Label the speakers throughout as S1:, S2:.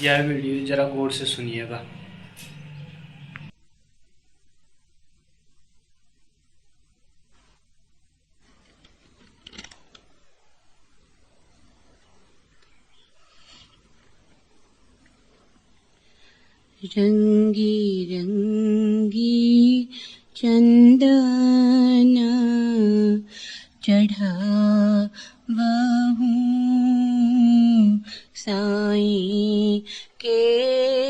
S1: यह वीडियो जरा गौर से सुनिएगा।
S2: रंगी रंगी चंदन चढ़ा वहूँ साईं के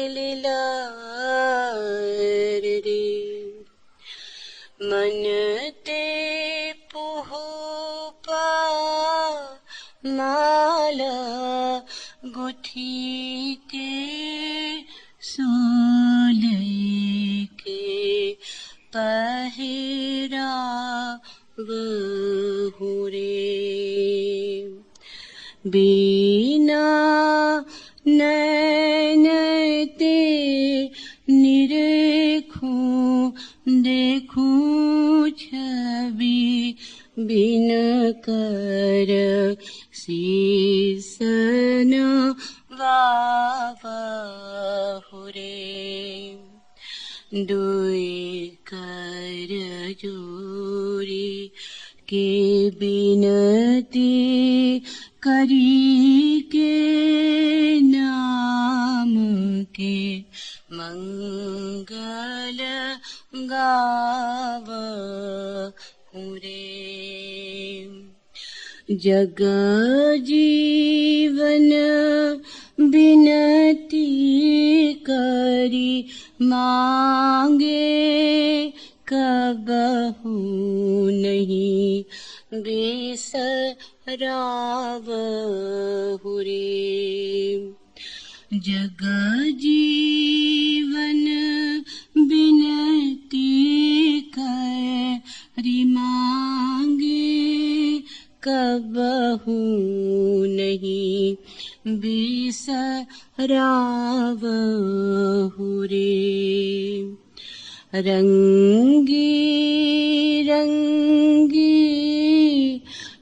S2: लिलार रे। मन ते पुहुपा माला गुथी के सोले के पहरा बहुरे। बिना नैन ते निरेखूं देखूं छवि बिन कर शीस नवावहु रे। दुई कर जोरी के बिनती करी के नाम के मंगल गावहु रे। जग जीवन बिनती करी मांगे कबहू नहीं बिसरावहु रे। जग जीवन बिनती करी मांगे कबहू नहीं बिसरावहु रे। रंगी रंगी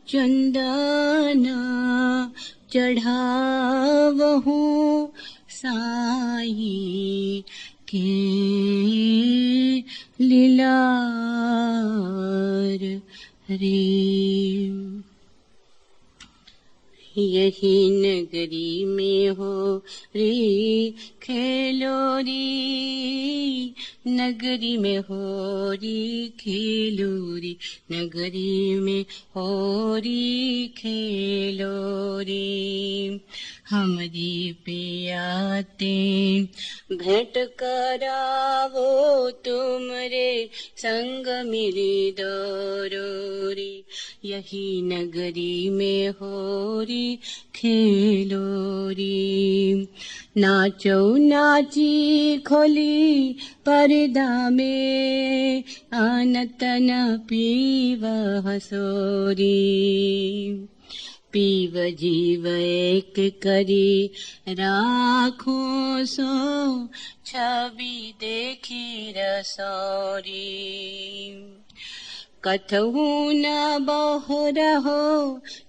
S2: चंदना चढ़ावहूँ साईं के लिलार रे। यही नगरी में हो री खेलोरी, नगरी में हो री खेलोरी, नगरी में हो री खेलोरी। हमरी पियाते भेंट करावो तुमरे संग मेरी दरोरी। यही नगरी में होरी खेलोरी। नाचो नाची खोली पर्दा में आनतन पीव हसोरी। पीव जीव एक करी राखो सो छवि देखी रसोरी। कथहु न बहुरहो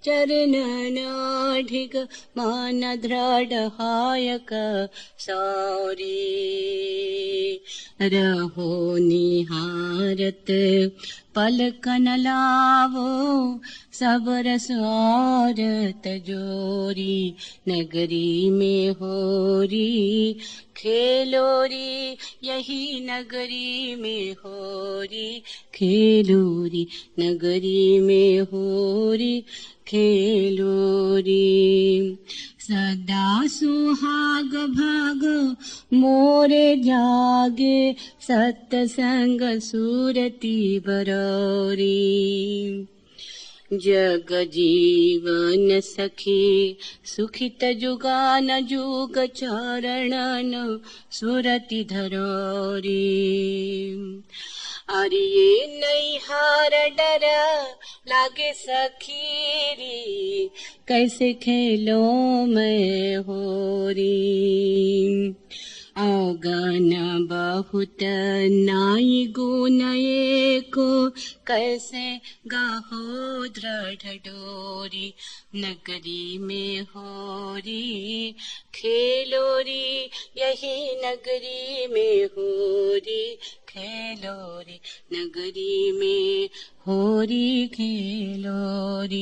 S2: चरण नाढिक मान दृढ़ हायक सौरी। रहो निहारत पलकन लावो सब रस औरत जोरी। नगरी में होरी खेलोरी, यही नगरी में होरी खेलोरी, नगरी में होरी खेलोरी। सदा सुहाग भाग मोरे जागे सत्संग सुरती बरौरी। जग जीवन सखी सुखित जुगान जुग चरणन सुरति धरोरी। अरिये नैहार डर लागे सखीरी, कैसे खेलो मैं होरी। अगन बहुत नाई गुनये को कैसे गाहो दृढ़ डोरी, नगरी में होरी खेलोरी, यही नगरी में होरी खेलोरी, नगरी में होरी खेलोरी।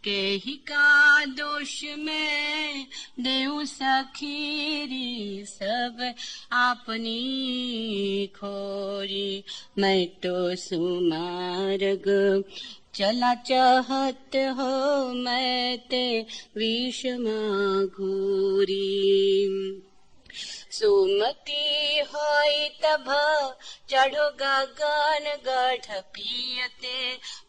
S2: केहि का दोष में देऊ सखीरी, सब आपनी खोरी, मैं तो सुमार्ग चला चाहत हो, मैं ते विषमा घूरी। सुमति होई तभ चढ़ो गगन गढ़, पियते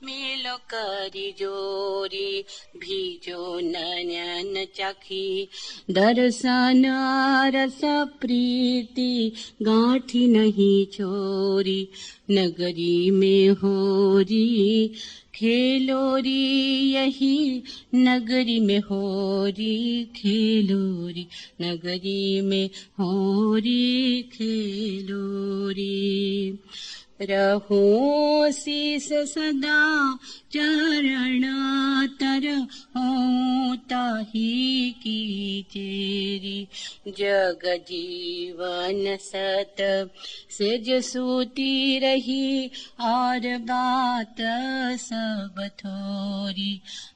S2: मिलो करी जोरी, भीजो नयन चखी दर्शन रस प्रीति, गांठी नहीं छोरी, नगरी में होरी खेलोरी, यही नगरी में होरी खेलोरी, नगरी में होरी खेलोरी। रहो शीस सदा चरण तर, हो ताही की चेरी, जग जीवन सत सेज सूती रही, और बात सब थोरी,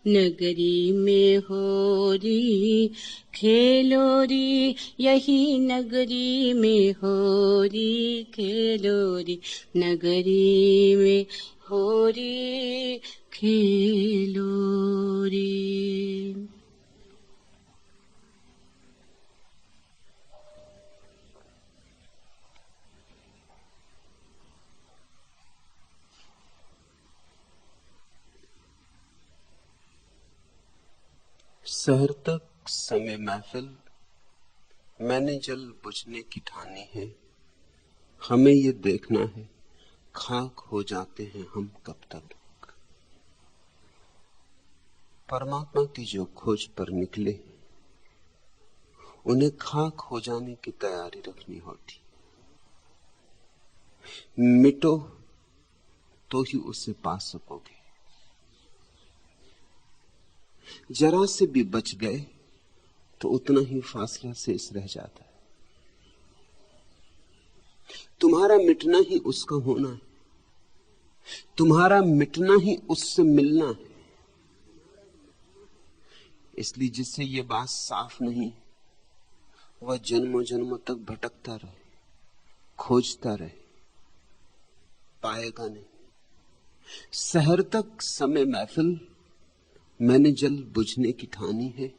S2: नगरी में होरी खेलोरी, यही नगरी में होरी खेलोरी, नगरी में होरी खेलोरी।
S3: शहर तक समय महफिल, मैंने जल बुझने की ठानी है, हमें ये देखना है खाक हो जाते हैं हम कब तक। परमात्मा की जो खोज पर निकले उन्हें खाक हो जाने की तैयारी रखनी होती। मिटो तो ही उसे पा सकोगे, जरा से भी बच गए तो उतना ही फासला शेष रह जाता है। तुम्हारा मिटना ही उसका होना है, तुम्हारा मिटना ही उससे मिलना है। इसलिए जिससे ये बात साफ नहीं, वह जन्मों जन्मों तक भटकता रहे, खोजता रहे, पाएगा नहीं। शहर तक समय महफिल, मैंने जल बुझने की ठानी है,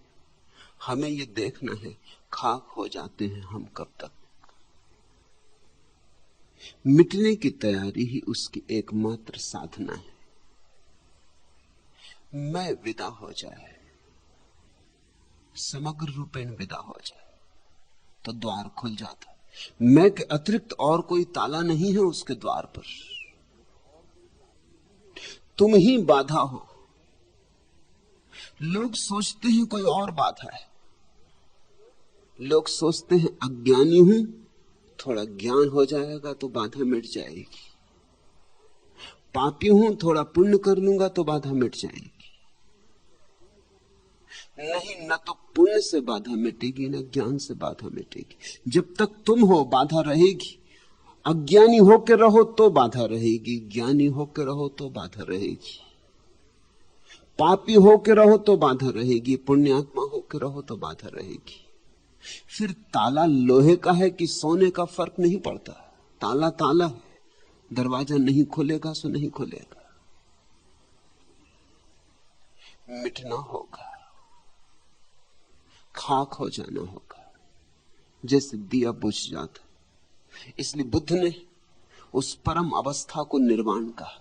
S3: हमें ये देखना है खाक हो जाते हैं हम कब तक। मिटने की तैयारी ही उसकी एकमात्र साधना है। मैं विदा हो जाए, समग्र रूपेण विदा हो जाए तो द्वार खुल जाता है। मैं के अतिरिक्त और कोई ताला नहीं है उसके द्वार पर, तुम ही बाधा हो। लोग सोचते हैं कोई और बाधा है, लोग सोचते हैं अज्ञानी हूं, थोड़ा ज्ञान हो जाएगा तो बाधा मिट जाएगी, पापी हूं, थोड़ा पुण्य कर लूंगा तो बाधा मिट जाएगी। नहीं, न तो पुण्य से बाधा मिटेगी, न ज्ञान से बाधा मिटेगी। जब तक तुम हो बाधा रहेगी। अज्ञानी होकर रहो तो बाधा रहेगी, ज्ञानी होकर रहो तो बाधा रहेगी, पापी होकर रहो तो बाधा रहेगी, पुण्यात्मा होकर रहो तो बाधा रहेगी। फिर ताला लोहे का है कि सोने का फर्क नहीं पड़ता, ताला ताला है, दरवाजा नहीं खुलेगा सो नहीं खुलेगा। मिटना होगा, खाक हो जाना होगा, जैसे दिया बुझ जाता। इसलिए बुद्ध ने उस परम अवस्था को निर्वाण कहा।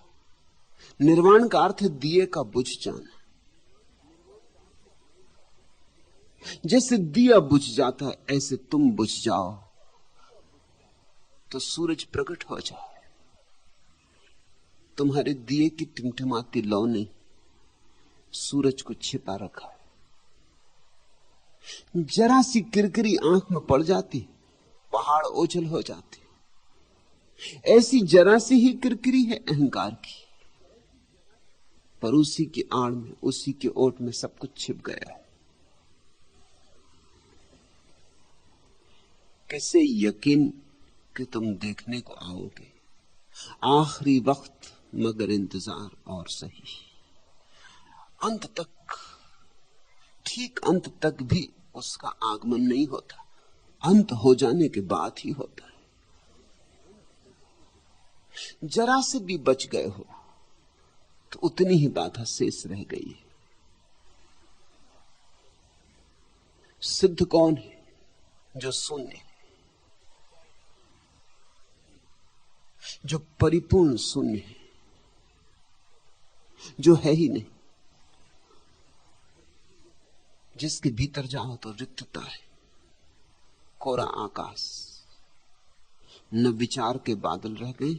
S3: निर्वाण का अर्थ है दिए का बुझ जाना। जैसे दिया बुझ जाता है ऐसे तुम बुझ जाओ तो सूरज प्रकट हो जाए। तुम्हारे दिए की टिमटिमाती लौ ने सूरज को छिपा रखा है। जरा सी किरकिरी आंख में पड़ जाती, पहाड़ ओझल हो जाते। ऐसी जरा सी ही किरकिरी है अहंकार की, पर उसी की आड़ में, उसी के ओट में सब कुछ छिप गया है। कैसे यकीन कि तुम देखने को आओगे, आखिरी वक्त मगर इंतजार और सही। अंत तक, ठीक अंत तक भी उसका आगमन नहीं होता, अंत हो जाने के बाद ही होता है। जरा से भी बच गए हो तो उतनी ही बाधा शेष रह गई है। सिद्ध कौन है? जो शून्य, जो परिपूर्ण शून्य है, जो है ही नहीं, जिसके भीतर जाओ तो रिक्तता है, कोरा आकाश, न विचार के बादल रह गए,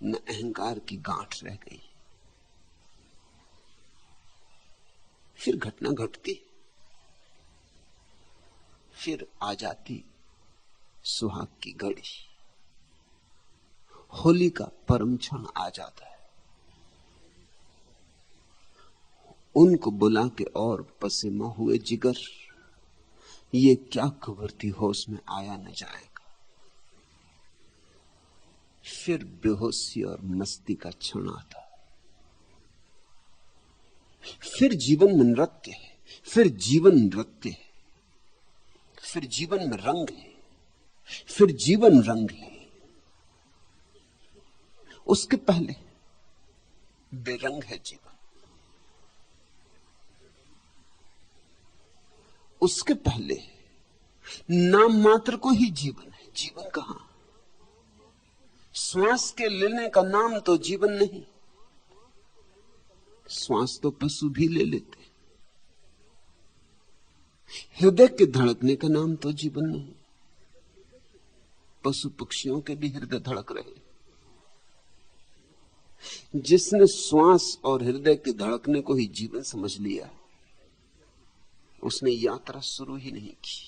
S3: न अहंकार की गांठ रह गई। फिर घटना घटती, फिर आ जाती सुहाग की घड़ी, होली का परम क्षण आ जाता है। उनको बुला के और पसीमा हुए जिगर, ये क्या खबरती होश में आया न जाएगा। फिर बेहोशी और मस्ती का क्षण आता, फिर जीवन में नृत्य है, फिर जीवन नृत्य है, फिर जीवन में रंग है, फिर जीवन रंग है। उसके पहले बेरंग है जीवन, उसके पहले नाम मात्र को ही जीवन है। जीवन कहां? श्वास के लेने का नाम तो जीवन नहीं। श्वास तो पशु भी ले लेते। हृदय के धड़कने का नाम तो जीवन नहीं। पशु पक्षियों के भी हृदय धड़क रहे। जिसने श्वास और हृदय के धड़कने को ही जीवन समझ लिया, उसने यात्रा शुरू ही नहीं की,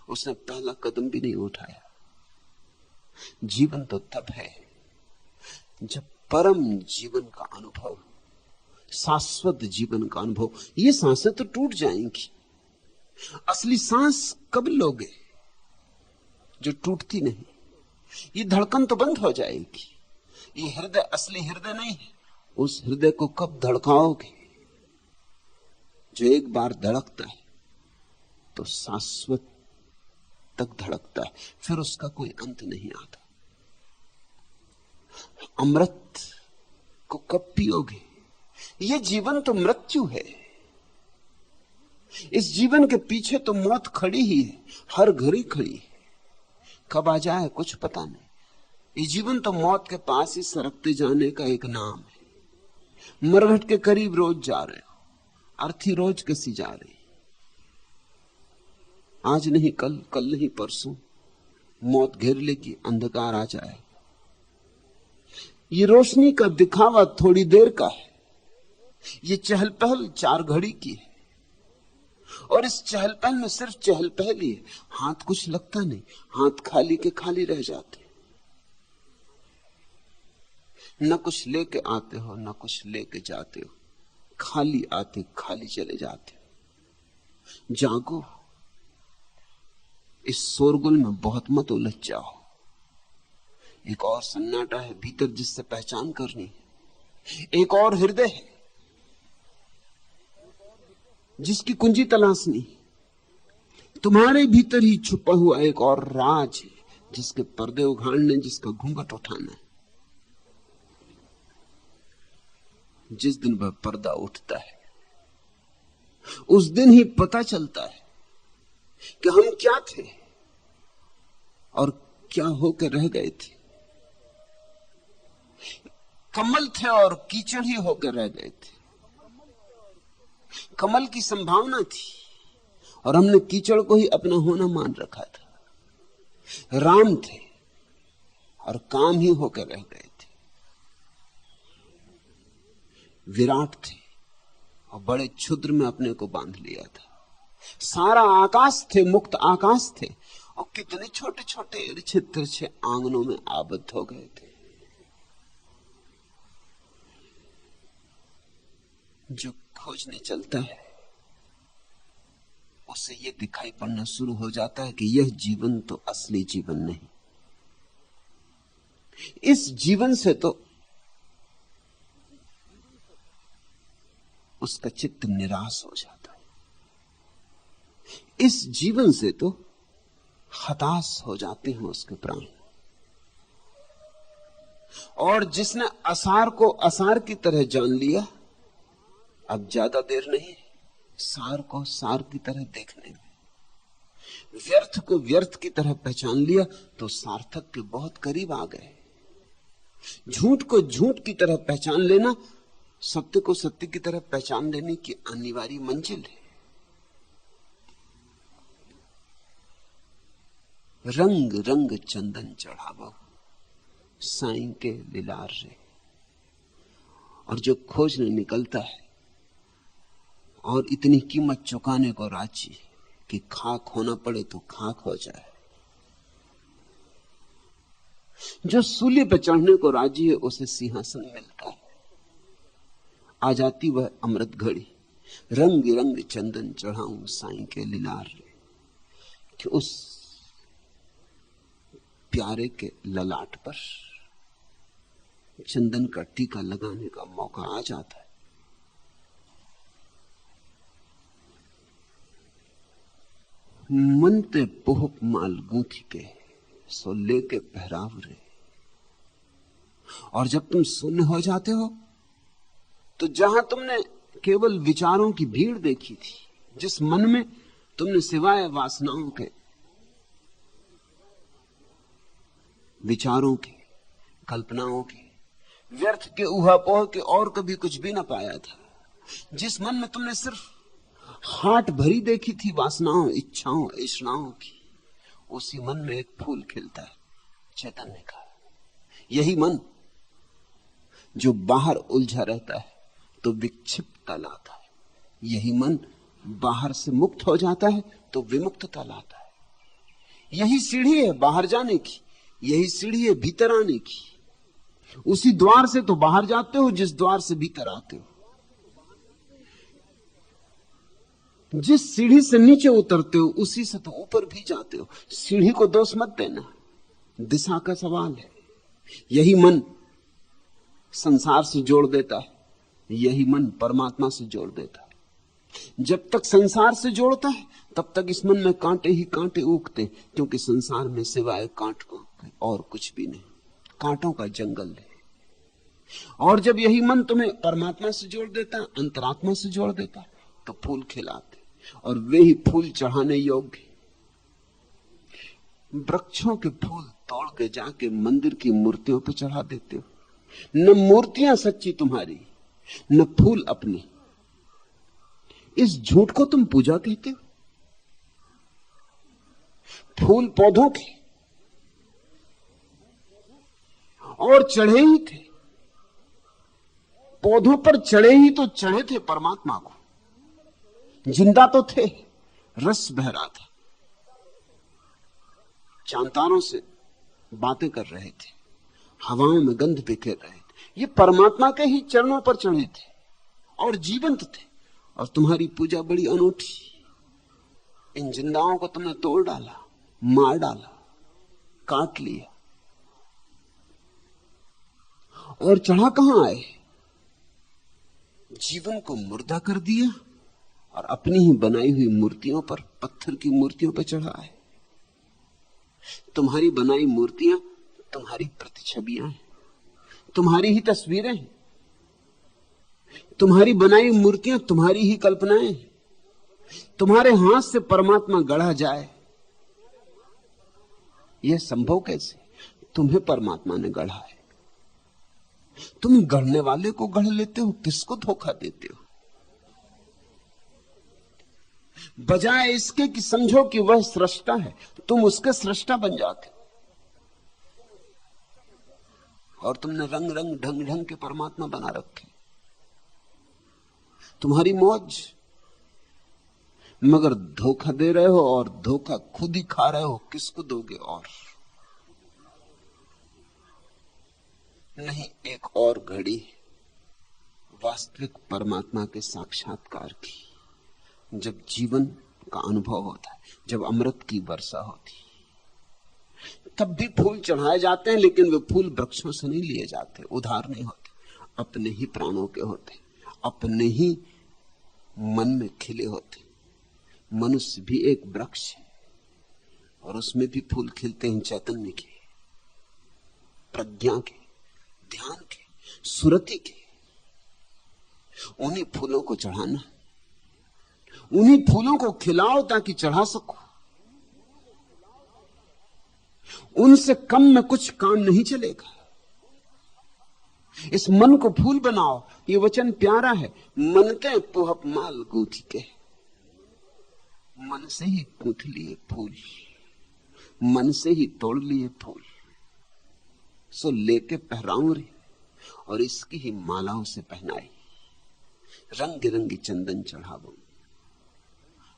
S3: उसने पहला कदम भी नहीं उठाया। जीवन तो तब है जब परम जीवन का अनुभव, शाश्वत जीवन का अनुभव। ये सांसें तो टूट जाएंगी। असली सांस कब लोगे? जो टूटती नहीं। ये धड़कन तो बंद हो जाएगी। ये हृदय असली हृदय नहीं है। उस हृदय को कब धड़काओगे जो एक बार धड़कता है तो शाश्वत तक धड़कता है, फिर उसका कोई अंत नहीं आता। अमृत को कब पियोगे? ये जीवन तो मृत्यु है। इस जीवन के पीछे तो मौत खड़ी ही है, हर घड़ी खड़ी है। कब आ जाए कुछ पता नहीं। ये जीवन तो मौत के पास ही सरकते जाने का एक नाम है। मरघट के करीब रोज जा रहे हो, अर्थी रोज कसी जा रही। आज नहीं कल, कल नहीं परसों मौत घेर लेगी, अंधकार आ जाए। ये रोशनी का दिखावा थोड़ी देर का है। ये चहल पहल 4 घड़ी की है, और इस चहल पहल में सिर्फ चहल पहल ही है। हाथ कुछ लगता नहीं, हाथ खाली के खाली रह जाते। न कुछ लेके आते हो, न कुछ लेके जाते हो। खाली आते, खाली चले जाते हो। जागो, इस शोरगुल में बहुत मत उलझ जाओ। एक और सन्नाटा है भीतर जिससे पहचान करनी है। एक और हृदय है जिसकी कुंजी तलाशनी। तुम्हारे भीतर ही छुपा हुआ एक और राज है जिसके पर्दे उघाड़ने, जिसका घूंघट उठाना है। जिस दिन वह पर्दा उठता है उस दिन ही पता चलता है कि हम क्या थे और क्या होकर रह गए थे। कमल थे और कीचड़ ही होकर रह गए थे। कमल की संभावना थी और हमने कीचड़ को ही अपना होना मान रखा था। राम थे और काम ही होकर रह गए थे। विराट थे और बड़े क्षुद्र में अपने को बांध लिया था। सारा आकाश थे, मुक्त आकाश थे, और कितने छोटे छोटे छित्र से आंगनों में आबद्ध हो गए थे। जो खोजने चलता है उसे ये दिखाई पड़ना शुरू हो जाता है कि यह जीवन तो असली जीवन नहीं। इस जीवन से तो उसका चित्त निराश हो जाता है। इस जीवन से तो हताश हो जाते हैं उसके प्राण। और जिसने असार को असार की तरह जान लिया, अब ज्यादा देर नहीं सार को सार की तरह देखने में। व्यर्थ को व्यर्थ की तरह पहचान लिया तो सार्थक के बहुत करीब आ गए। झूठ को झूठ की तरह पहचान लेना सत्य को सत्य की तरह पहचान लेने की अनिवार्य मंजिल है। रंग रंग चंदन चढ़ावो साईं के लिलार रे। और जो खोजने निकलता है और इतनी कीमत चुकाने को राजी कि खाक होना पड़े तो खाक हो जाए, जो सूली पे चढ़ने को राजी है उसे सिंहासन मिलता है। आ जाती वह अमृत घड़ी, रंग रंग चंदन चढ़ाऊं साईं के लिलार रे, कि उस प्यारे के ललाट पर चंदन का टीका लगाने का मौका आ जाता है। मन ते पोहप माल गूंथी के सो लेके पहराव रे। और जब तुम शून्य हो जाते हो तो जहां तुमने केवल विचारों की भीड़ देखी थी, जिस मन में तुमने सिवाय वासनाओं के, विचारों के, कल्पनाओं के, व्यर्थ के, ऊहापोह के और कभी कुछ भी ना पाया था, जिस मन में तुमने सिर्फ हाट भरी देखी थी वासनाओं, इच्छाओं, इच्छाओं की, उसी मन में एक फूल खिलता है चैतन्य का। यही मन जो बाहर उलझा रहता है तो विक्षिप्तता लाता है, यही मन बाहर से मुक्त हो जाता है तो विमुक्तता लाता है। यही सीढ़ी है बाहर जाने की, यही सीढ़ी है भीतर आने की। उसी द्वार से तो बाहर जाते हो जिस द्वार से भीतर आते हो। जिस सीढ़ी से नीचे उतरते हो उसी से तो ऊपर भी जाते हो। सीढ़ी को दोष मत देना, दिशा का सवाल है। यही मन संसार से जोड़ देता है, यही मन परमात्मा से जोड़ देता है। जब तक संसार से जोड़ता है तब तक इस मन में कांटे ही कांटे उगते, क्योंकि संसार में सिवाय कांटों और कुछ भी नहीं, कांटों का जंगल है। और जब यही मन तुम्हें परमात्मा से जोड़ देता है, अंतरात्मा से जोड़ देता है, तो फूल खिलाते, और वे ही फूल चढ़ाने योग्य। वृक्षों के फूल तोड़ के जाके मंदिर की मूर्तियों पे चढ़ा देते हो। न मूर्तियां सच्ची तुम्हारी, न फूल अपने। इस झूठ को तुम पूजा कहते हो। फूल पौधों के और चढ़े ही थे, पौधों पर चढ़े ही तो चढ़े थे परमात्मा को। जिंदा तो थे, रस बह रहा था, चांतारों से बातें कर रहे थे, हवाओं में गंध बिखेर रहे थे। ये परमात्मा के ही चरणों पर चढ़े थे और जीवंत थे। और तुम्हारी पूजा बड़ी अनूठी। इन जिंदाओं को तुमने तोड़ डाला, मार डाला, काट लिया, और चढ़ा कहां आए? जीवन को मुर्दा कर दिया और अपनी ही बनाई हुई मूर्तियों पर, पत्थर की मूर्तियों पर चढ़ा है। तुम्हारी बनाई मूर्तियां तुम्हारी प्रतिछबियां हैं, तुम्हारी ही तस्वीरें हैं। तुम्हारी बनाई मूर्तियां तुम्हारी ही कल्पनाएं हैं। तुम्हारे हाथ से परमात्मा गढ़ा जाए, यह संभव कैसे? तुम्हें परमात्मा ने गढ़ा है। तुम गढ़ने वाले को गढ़ लेते हो, किसको धोखा देते हो? बजाय इसके कि समझो कि वह सृष्टा है, तुम उसके सृष्टा बन जाते हो। और तुमने रंग रंग ढंग ढंग के परमात्मा बना रखे। तुम्हारी मौज मगर धोखा दे रहे हो और धोखा खुद ही खा रहे हो। किसको दोगे? और नहीं, एक और घड़ी वास्तविक परमात्मा के साक्षात्कार की, जब जीवन का अनुभव होता है, जब अमृत की वर्षा होती, तब भी फूल चढ़ाए जाते हैं, लेकिन वे फूल वृक्षों से नहीं लिए जाते, उधार नहीं होते, अपने ही प्राणों के होते, अपने ही मन में खिले होते। मनुष्य भी एक वृक्ष है और उसमें भी फूल खिलते हैं, चैतन्य के, प्रज्ञा के, ध्यान के, सुरति के। उन्हीं फूलों को चढ़ाना, उन्हीं फूलों को खिलाओ ताकि चढ़ा सको। उनसे कम में कुछ काम नहीं चलेगा। इस मन को फूल बनाओ। ये वचन प्यारा है, मनते पुहप माल गूंथ के। मन से ही गूंथ लिए फूल, मन से ही तोड़ लिए फूल, सो लेके पहराऊं रे, और इसकी ही मालाओं से पहनाई, रंग बिरंगी चंदन चढ़ावो।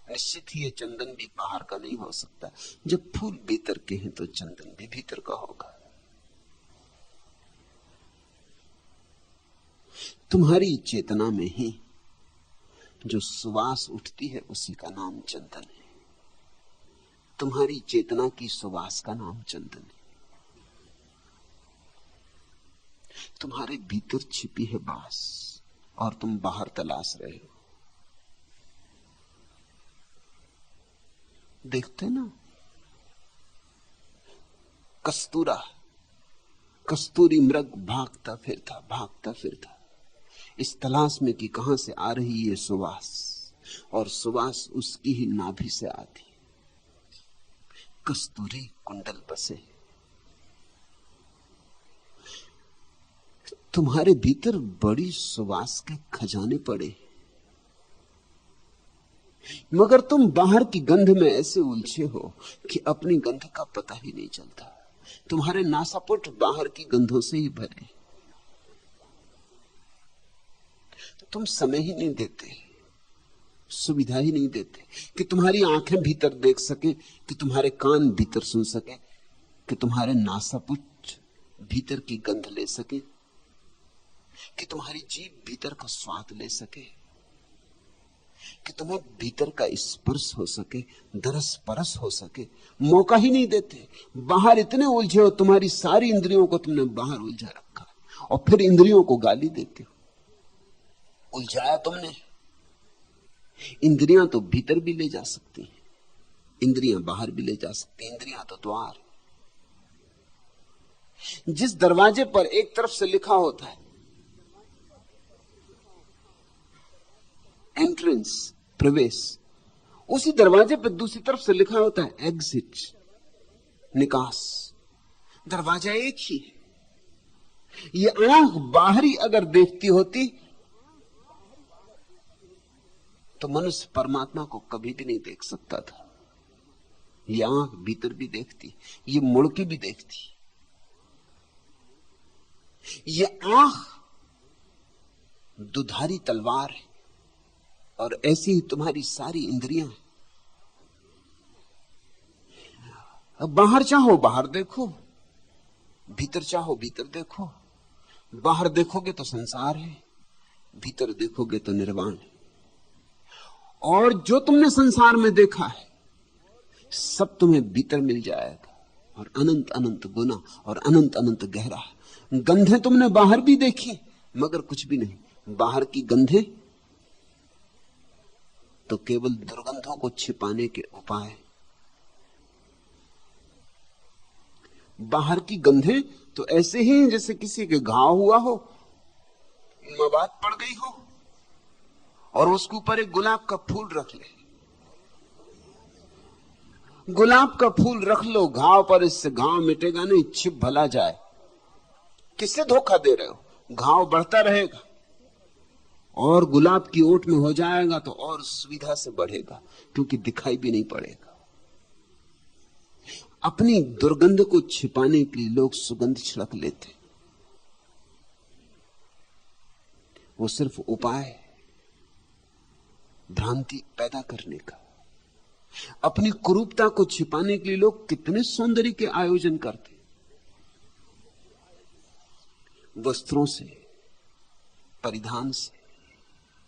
S3: निश्चित ही ये चंदन भी बाहर का नहीं हो सकता। जब फूल भीतर के हैं तो चंदन भी भीतर का होगा। तुम्हारी चेतना में ही जो सुवास उठती है उसी का नाम चंदन है। तुम्हारी चेतना की सुवास का नाम चंदन है। तुम्हारे भीतर छिपी है बास और तुम बाहर तलाश रहे हो। देखते ना, कस्तूरी मृग भागता फिरता इस तलाश में कि कहां से आ रही ये सुवास, और सुवास उसकी ही नाभि से आती। कस्तूरी कुंडल बसे। तुम्हारे भीतर बड़ी सुवास के खजाने पड़े, मगर तुम बाहर की गंध में ऐसे उलझे हो कि अपनी गंध का पता ही नहीं चलता। तुम्हारे नासापुट बाहर की गंधों से ही भरे। तुम समय ही नहीं देते, सुविधा ही नहीं देते कि तुम्हारी आंखें भीतर देख सके, कि तुम्हारे कान भीतर सुन सके, कि तुम्हारे नासापुट भीतर की गंध ले सके, कि तुम्हारी जीभ भीतर का स्वाद ले सके, कि तुम्हें भीतर का स्पर्श हो सके, दरस परस हो सके। मौका ही नहीं देते। बाहर इतने उलझे हो, तुम्हारी सारी इंद्रियों को तुमने बाहर उलझा रखा, और फिर इंद्रियों को गाली देते हो। उलझाया तुमने। इंद्रियां तो भीतर भी ले जा सकती हैं, इंद्रियां बाहर भी ले जा सकती हैं। इंद्रियां तो द्वार। जिस दरवाजे पर एक तरफ से लिखा होता है एंट्रेंस, प्रवेश, उसी दरवाजे पर दूसरी तरफ से लिखा होता है एग्जिट, निकास। दरवाजा एक ही है। ये आंख बाहरी अगर देखती होती तो मनुष्य परमात्मा को कभी भी नहीं देख सकता था। ये आंख भीतर भी देखती, ये मुड़ के भी देखती। ये आंख दुधारी तलवार है, और ऐसी ही तुम्हारी सारी इंद्रियां। अब बाहर चाहो बाहर देखो, भीतर चाहो भीतर देखो। बाहर देखोगे तो संसार है, भीतर देखोगे तो निर्वाण है। और जो तुमने संसार में देखा है सब तुम्हें भीतर मिल जाएगा, और अनंत अनंत गुना और अनंत अनंत गहरा। गंधें तुमने बाहर भी देखी, मगर कुछ भी नहीं। बाहर की गंधें तो केवल दुर्गंधों को छिपाने के उपाय। बाहर की गंधें तो ऐसे ही हैं जैसे किसी के घाव हुआ हो, मवाद पड़ गई हो, और उसके ऊपर एक गुलाब का फूल रख ले। गुलाब का फूल रख लो घाव पर, इससे घाव मिटेगा नहीं, छिप भला जाए। किससे धोखा दे रहे हो? घाव बढ़ता रहेगा, और गुलाब की ओट में हो जाएगा तो और सुविधा से बढ़ेगा, क्योंकि दिखाई भी नहीं पड़ेगा। अपनी दुर्गंध को छिपाने के लिए लोग सुगंध छिड़क लेते, वो सिर्फ उपाय है भ्रांति पैदा करने का। अपनी कुरूपता को छिपाने के लिए लोग कितने सौंदर्य के आयोजन करते, वस्त्रों से, परिधान से,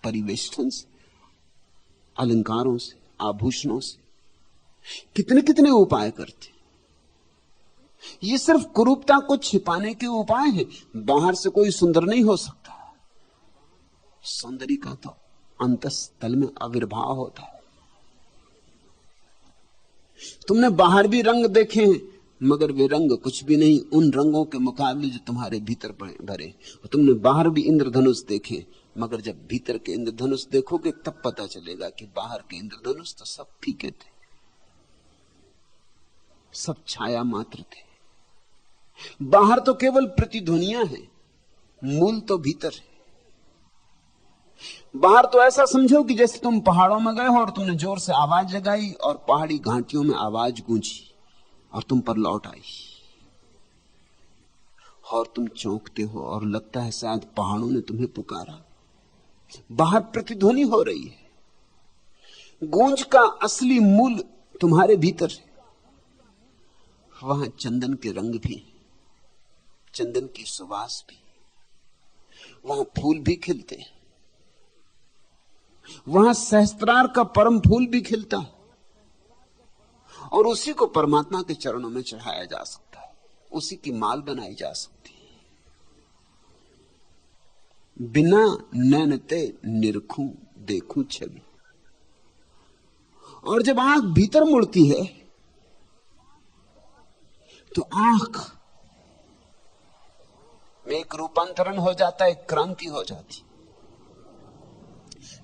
S3: परिवेष्टन से, अलंकारों से, आभूषणों से, कितने कितने उपाय करते। ये सिर्फ कुरूपता को छिपाने के उपाय हैं। बाहर से कोई सुंदर नहीं हो सकता। सौंदर्य का तो अंतस्थल में आविर्भाव होता है। तुमने बाहर भी रंग देखे हैं, मगर वे रंग कुछ भी नहीं उन रंगों के मुकाबले जो तुम्हारे भीतर भरे। और तुमने बाहर भी इंद्रधनुष देखे, मगर जब भीतर के इंद्रधनुष देखोगे तब पता चलेगा कि बाहर के इंद्रधनुष तो सब फीके थे, सब छाया मात्र थे। बाहर तो केवल प्रतिध्वनियां हैं, मूल तो भीतर है। बाहर तो ऐसा समझो कि जैसे तुम पहाड़ों में गए हो और तुमने जोर से आवाज लगाई और पहाड़ी घाटियों में आवाज गूंजी और तुम पर लौट आई, और तुम चौंकते हो और लगता है शायद पहाड़ों ने तुम्हें पुकारा। बाहर प्रतिध्वनि हो रही है, गूंज का असली मूल तुम्हारे भीतर है। वहां चंदन के रंग भी, चंदन की सुवास भी, वहां फूल भी खिलते हैं, वहां सहस्त्रार का परम फूल भी खिलता है, और उसी को परमात्मा के चरणों में चढ़ाया जा सकता है, उसी की माल बनाई जा सकती है। बिना नैनते निरखूं देखूं छवि। और जब आंख भीतर मुड़ती है तो आंख में एक रूपांतरण हो जाता है, एक क्रांति हो जाती।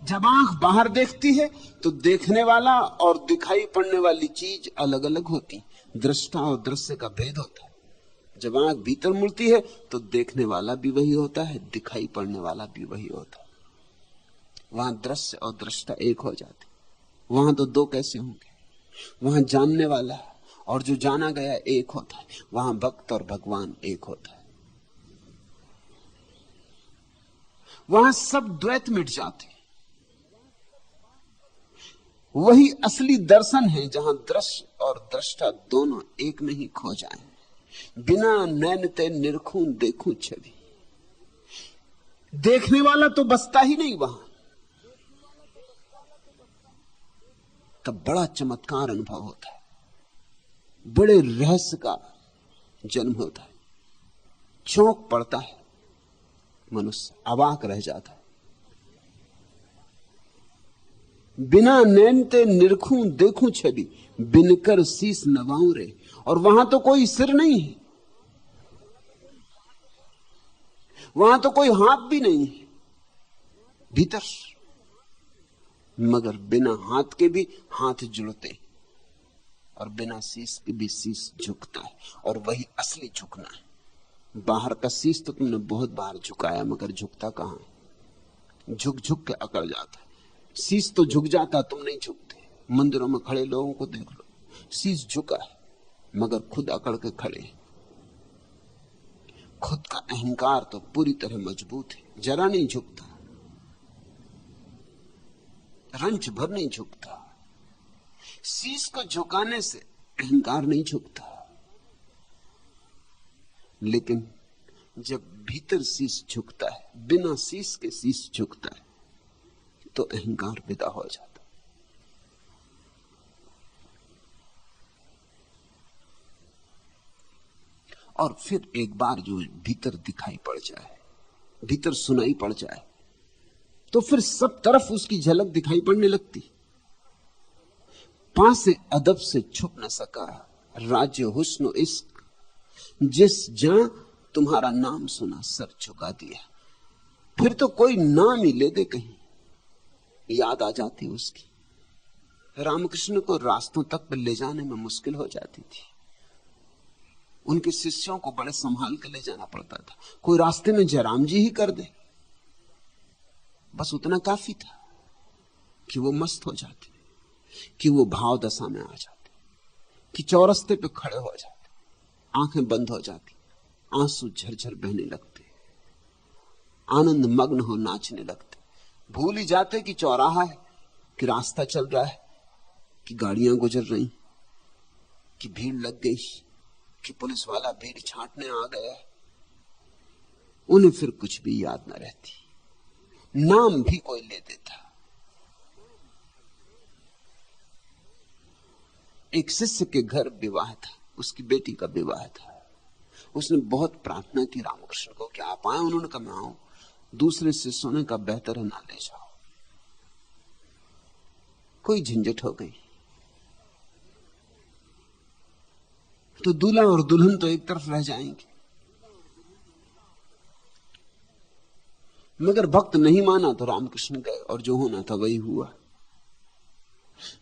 S3: जब आंख बाहर देखती है तो देखने वाला और दिखाई पड़ने वाली चीज अलग अलग होती, दृष्टा और दृश्य का भेद होता है। जब आंख भीतर मुड़ती है तो देखने वाला भी वही होता है, दिखाई पड़ने वाला भी वही होता है। वहां दृश्य और दृष्टा एक हो जाते। वहां तो दो कैसे होंगे? वहां जानने वाला और जो जाना गया एक होता है, वहां भक्त और भगवान एक होता है। वहां सब द्वैत मिट जाते। वही असली दर्शन है जहां दृश्य और दृष्टा दोनों एक में ही खो जाएं। बिना नैन ते निरखूं देखूं छवि। देखने वाला तो बसता ही नहीं वहां, तब बड़ा चमत्कार अनुभव होता है, बड़े रहस्य का जन्म होता है। चौंक पड़ता है मनुष्य, अवाक रह जाता है। बिना नैन ते निरखूं देखूं छवि, बिनकर शीस नवाऊं रे। और वहां तो कोई सिर नहीं है, वहां तो कोई हाथ भी नहीं है भीतर, मगर बिना हाथ के भी हाथ जुड़ते और बिना शीस के भी शीस झुकता है। और वही असली झुकना है। बाहर का शीस तो तुमने बहुत बार झुकाया, मगर झुकता कहां है? झुक झुक के अकड़ जाता है। शीस तो झुक जाता, तुम नहीं झुकते। मंदिरों में खड़े लोगों को देख लो, शीस झुका है मगर खुद अकड़ के खड़े। खुद का अहंकार तो पूरी तरह मजबूत है, जरा नहीं झुकता, रंच भर नहीं झुकता। शीस को झुकाने से अहंकार नहीं झुकता, लेकिन जब भीतर शीस झुकता है, बिना शीस के शीस झुकता है, तो अहंकार विदा हो जाता। और फिर एक बार जो भीतर दिखाई पड़ जाए, भीतर सुनाई पड़ जाए, तो फिर सब तरफ उसकी झलक दिखाई पड़ने लगती। पास से अदब से छुप न सका राज्य हुस्न इश्क, जिस जहां तुम्हारा नाम सुना सर झुका दिया। फिर तो कोई नाम ही ले दे कहीं, याद आ जाती उसकी। रामकृष्ण को रास्तों तक ले जाने में मुश्किल हो जाती थी। उनके शिष्यों को बड़े संभाल कर ले जाना पड़ता था। कोई रास्ते में जयराम जी ही कर दे, बस उतना काफी था कि वो मस्त हो जाते, कि वो भाव दशा में आ जाते, कि चौरस्ते पे खड़े हो जाते, आंखें बंद हो जाती, आंसू झरझर बहने लगते, आनंद मग्न हो नाचने लगते, भूल ही जाते कि चौराहा है, कि रास्ता चल रहा है, कि गाड़ियां गुजर रही, कि भीड़ लग गई, कि पुलिस वाला भीड़ छांटने आ गया। उन्हें फिर कुछ भी याद न रहती, नाम भी कोई ले देता। एक शिष्य के घर विवाह था, उसकी बेटी का विवाह था। उसने बहुत प्रार्थना की रामकृष्ण को कि आप आए। उन्होंने कहा मैं आऊं। दूसरे शिष्यों ने कहा बेहतर है ना ले जाओ। कोई झंझट हो गई तो दूल्हा और दुल्हन तो एक तरफ रह जाएंगे। मगर भक्त नहीं माना तो रामकृष्ण गए और जो होना था वही हुआ।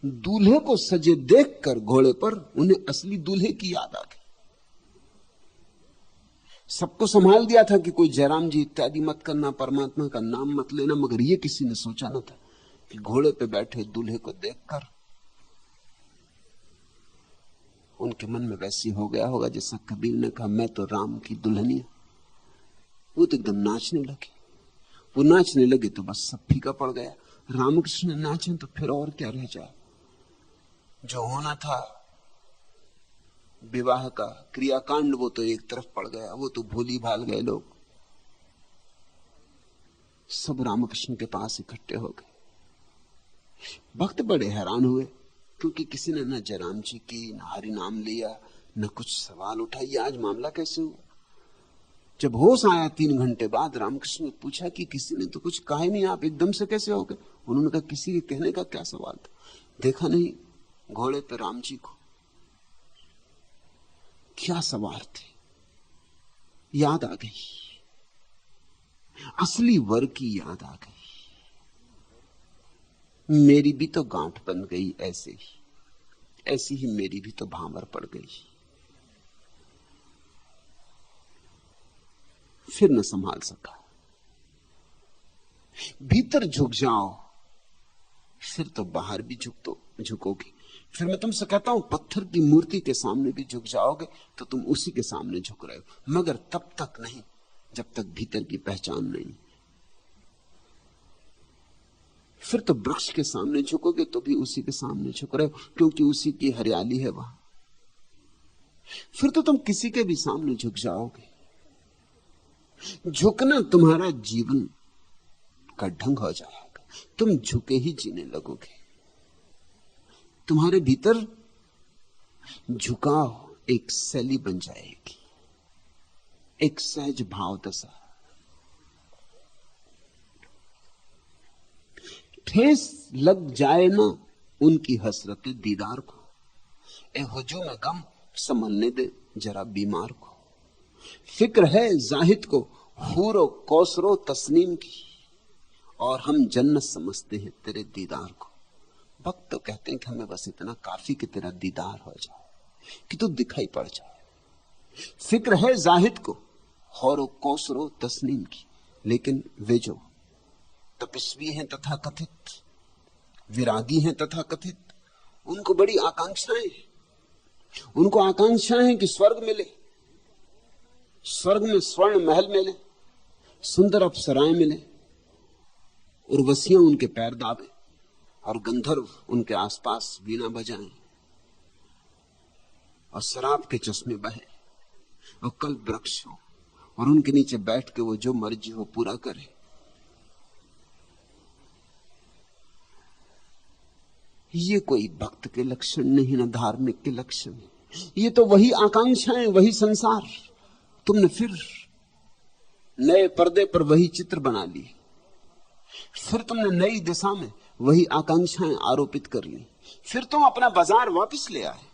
S3: दूल्हे को सजे देखकर घोड़े पर उन्हें असली दूल्हे की याद आ गई। सबको संभाल दिया था कि कोई जयराम जी इत्यादि मत करना, परमात्मा का नाम मत लेना, मगर ये किसी ने सोचा न था कि घोड़े पे बैठे दूल्हे को देखकर उनके मन में वैसी हो गया होगा जैसा कबीर ने कहा मैं तो राम की दुल्हनिया। वो तो एकदम नाचने लगे। वो नाचने लगे तो बस सब फीका पड़ गया। रामकृष्ण नाचे तो फिर और क्या रह जाए। जो होना था विवाह का क्रियाकांड वो तो एक तरफ पड़ गया, वो तो भूली भाल गए लोग। सब रामकृष्ण के पास इकट्ठे हो गए। भक्त बड़े हैरान हुए क्योंकि किसी ने न जयराम जी की, न हरि नाम लिया, न कुछ सवाल उठाई। आज मामला कैसे हुआ? जब होश आया 3 घंटे बाद, रामकृष्ण ने पूछा कि किसी ने तो कुछ कहा नहीं, आप एकदम से कैसे हो गए? उन्होंने कहा किसी के कहने का क्या सवाल था, देखा नहीं घोड़े पे राम जी को, क्या सवार थे। याद आ गई, असली वर की याद आ गई। मेरी भी तो गांठ बन गई ऐसे ही, ऐसी ही मेरी भी तो भांवर पड़ गई। फिर न संभाल सका। भीतर झुक जाओ फिर तो बाहर भी झुकोगे। फिर मैं तुमसे कहता हूं पत्थर की मूर्ति के सामने भी झुक जाओगे तो तुम उसी के सामने झुक रहे हो, मगर तब तक नहीं जब तक भीतर की पहचान नहीं। फिर तो वृक्ष के सामने झुकोगे तो भी उसी के सामने झुक रहे हो, क्योंकि उसी की हरियाली है वहां। फिर तो तुम किसी के भी सामने झुक जाओगे। झुकना तुम्हारा जीवन का ढंग हो जाएगा, तुम झुके ही जीने लगोगे। तुम्हारे भीतर झुकाव एक शैली बन जाएगी, एक सहज भाव दशा। ठेस लग जाए ना उनकी हसरत दीदार को, ए हुजूम गम संभलने दे जरा बीमार को। फिक्र है जाहिद को हूरो कौसरो तस्नीम की, और हम जन्नत समझते हैं तेरे दीदार को। भक्त तो कहते हैं कि हमें बस इतना काफी कि तेरा दीदार हो जाए, कि तू दिखाई पड़ जाए। फिक्र है जाहिद को हौरो कौसरो तस्नीम की, लेकिन वे जो तपस्वी हैं तथा कथित, विरागी हैं तथा कथित, उनको बड़ी आकांक्षाएं हैं। उनको आकांक्षाएं हैं कि स्वर्ग मिले, स्वर्ग में स्वर्ण महल मिले, सुंदर अप्सराएं मिले, उर्वशियां उनके पैर दाबे और गंधर्व उनके आसपास वीणा बजाएं और शराब के चश्मे बहे और कल वृक्ष हो और उनके नीचे बैठ के वो जो मर्जी हो पूरा करे। ये कोई भक्त के लक्षण नहीं, ना धार्मिक के लक्षण। ये तो वही आकांक्षाएं, वही संसार। तुमने फिर नए पर्दे पर वही चित्र बना लिए, फिर तुमने नई दिशा में वही आकांक्षाएं आरोपित कर ली, फिर तुम अपना बाजार वापस ले आए।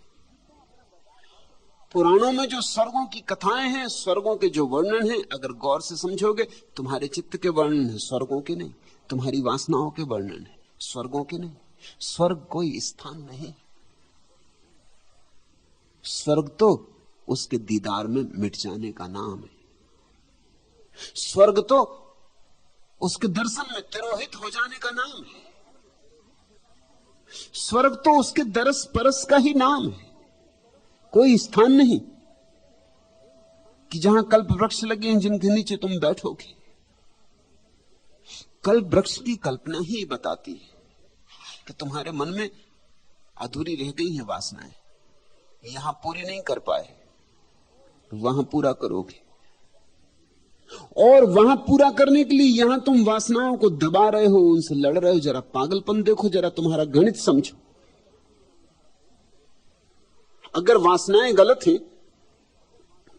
S3: पुराणों में जो स्वर्गों की कथाएं हैं, स्वर्गों के जो वर्णन हैं, अगर गौर से समझोगे, तुम्हारे चित्त के वर्णन है, स्वर्गों के नहीं। तुम्हारी वासनाओं के वर्णन है, स्वर्गों के नहीं। स्वर्ग कोई स्थान नहीं, स्वर्ग तो उसके दीदार में मिट जाने का नाम है। स्वर्ग तो उसके दर्शन में तिरोहित हो जाने का नाम है। स्वर्ग तो उसके दरस परस का ही नाम है, कोई स्थान नहीं कि जहां कल्प वृक्ष लगे हैं जिनके नीचे तुम बैठोगे। कल्प वृक्ष की कल्पना ही बताती है कि तुम्हारे मन में अधूरी रह गई है वासनाएं, यहां पूरी नहीं कर पाए, वहां पूरा करोगे। और वहां पूरा करने के लिए यहां तुम वासनाओं को दबा रहे हो, उनसे लड़ रहे हो। जरा पागलपन देखो, जरा तुम्हारा गणित समझो। अगर वासनाएं गलत हैं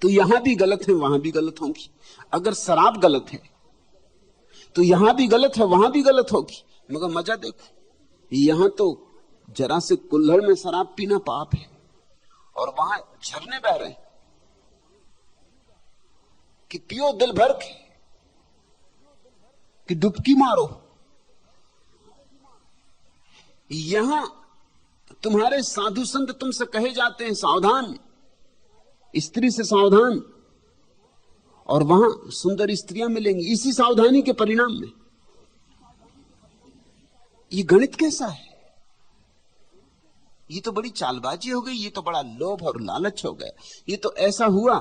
S3: तो यहां भी गलत है, वहां भी गलत होंगी। अगर शराब गलत है तो यहां भी गलत है, वहां भी गलत होगी। मगर मजा देखो, यहां तो जरा से कुल्हड़ में शराब पीना पाप है, और वहां झरने बह रहे हैं कि पियो दिल भर के, कि डुबकी मारो। यहां तुम्हारे साधु संत तुमसे कहे जाते हैं सावधान, स्त्री से सावधान, और वहां सुंदर स्त्रियां मिलेंगी इसी सावधानी के परिणाम में। ये गणित कैसा है? ये तो बड़ी चालबाजी हो गई, ये तो बड़ा लोभ और लालच हो गया। ये तो ऐसा हुआ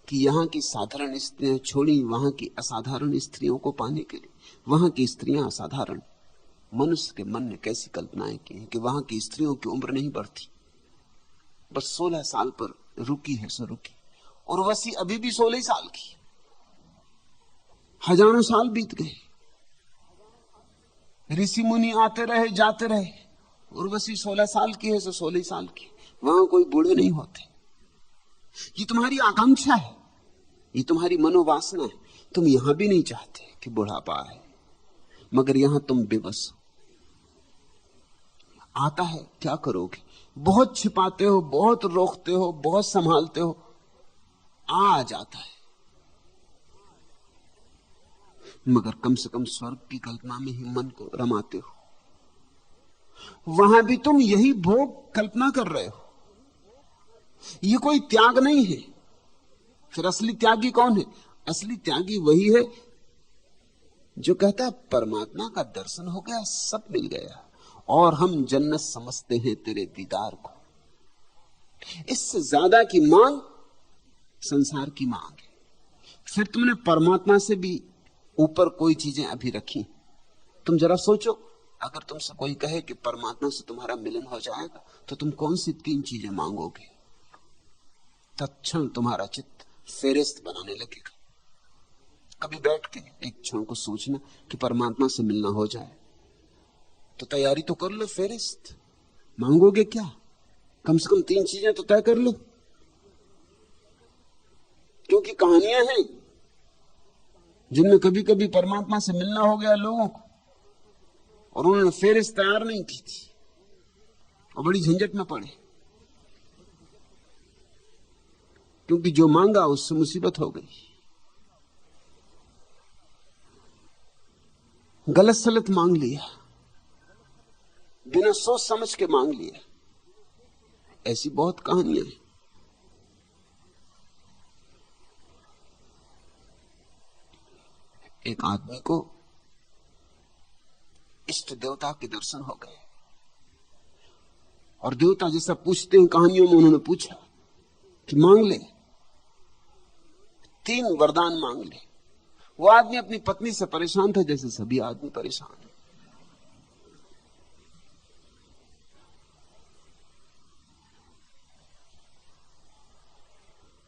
S3: कि यहां की साधारण स्त्रियां छोड़ी वहां की असाधारण स्त्रियों को पाने के लिए। वहां की स्त्रियां असाधारण। मनुष्य के मन ने कैसी कल्पनाएं की हैं कि वहां की स्त्रियों की उम्र नहीं बढ़ती, बस 16 साल पर रुकी है सो रुकी। उर्वशी अभी भी 16 साल की। हजारों साल बीत गए, ऋषि मुनि आते रहे जाते रहे, उर्वशी 16 साल की है सो 16 साल की। वहां कोई बूढ़े नहीं होते। ये तुम्हारी आकांक्षा है, ये तुम्हारी मनोवासना है। तुम यहां भी नहीं चाहते कि बुढ़ापा आए, मगर यहां तुम बेबस हो। आता है, क्या करोगे? बहुत छिपाते हो, बहुत रोकते हो, बहुत संभालते हो, आ जाता है। मगर कम से कम स्वर्ग की कल्पना में ही मन को रमाते हो। वहां भी तुम यही भोग कल्पना कर रहे हो। ये कोई त्याग नहीं है। फिर असली त्यागी कौन है? असली त्यागी वही है जो कहता है परमात्मा का दर्शन हो गया, सब मिल गया, और हम जन्नत समझते हैं तेरे दीदार को। इससे ज्यादा की मांग संसार की मांग है। फिर तुमने परमात्मा से भी ऊपर कोई चीजें अभी रखी। तुम जरा सोचो, अगर तुमसे कोई कहे कि परमात्मा से तुम्हारा मिलन हो जाएगा, तो तुम कौन सी 3 चीजें मांगोगे? तत्क्षण तुम्हारा चित्त फेरिस्त बनाने लगेगा। कभी बैठ के एक क्षण को सोचना कि परमात्मा से मिलना हो जाए, तो तैयारी तो कर लो। फेरिस्त मांगोगे क्या? कम से कम 3 चीजें तो तय कर लो, क्योंकि कहानियां हैं जिनमें कभी कभी परमात्मा से मिलना हो गया लोगों को, और उन्होंने फेरिस्त तैयार नहीं की थी और बड़ी झंझट में पड़े, क्योंकि जो मांगा उससे मुसीबत हो गई। गलत सलत मांग लिया, बिना सोच समझ के मांग लिया। ऐसी बहुत कहानियां हैं। एक आदमी को इष्ट देवता के दर्शन हो गए, और देवता जैसा पूछते हैं कहानियों में, उन्होंने पूछा कि मांग ले, 3 वरदान मांग ले। वो आदमी अपनी पत्नी से परेशान था, जैसे सभी आदमी परेशान है।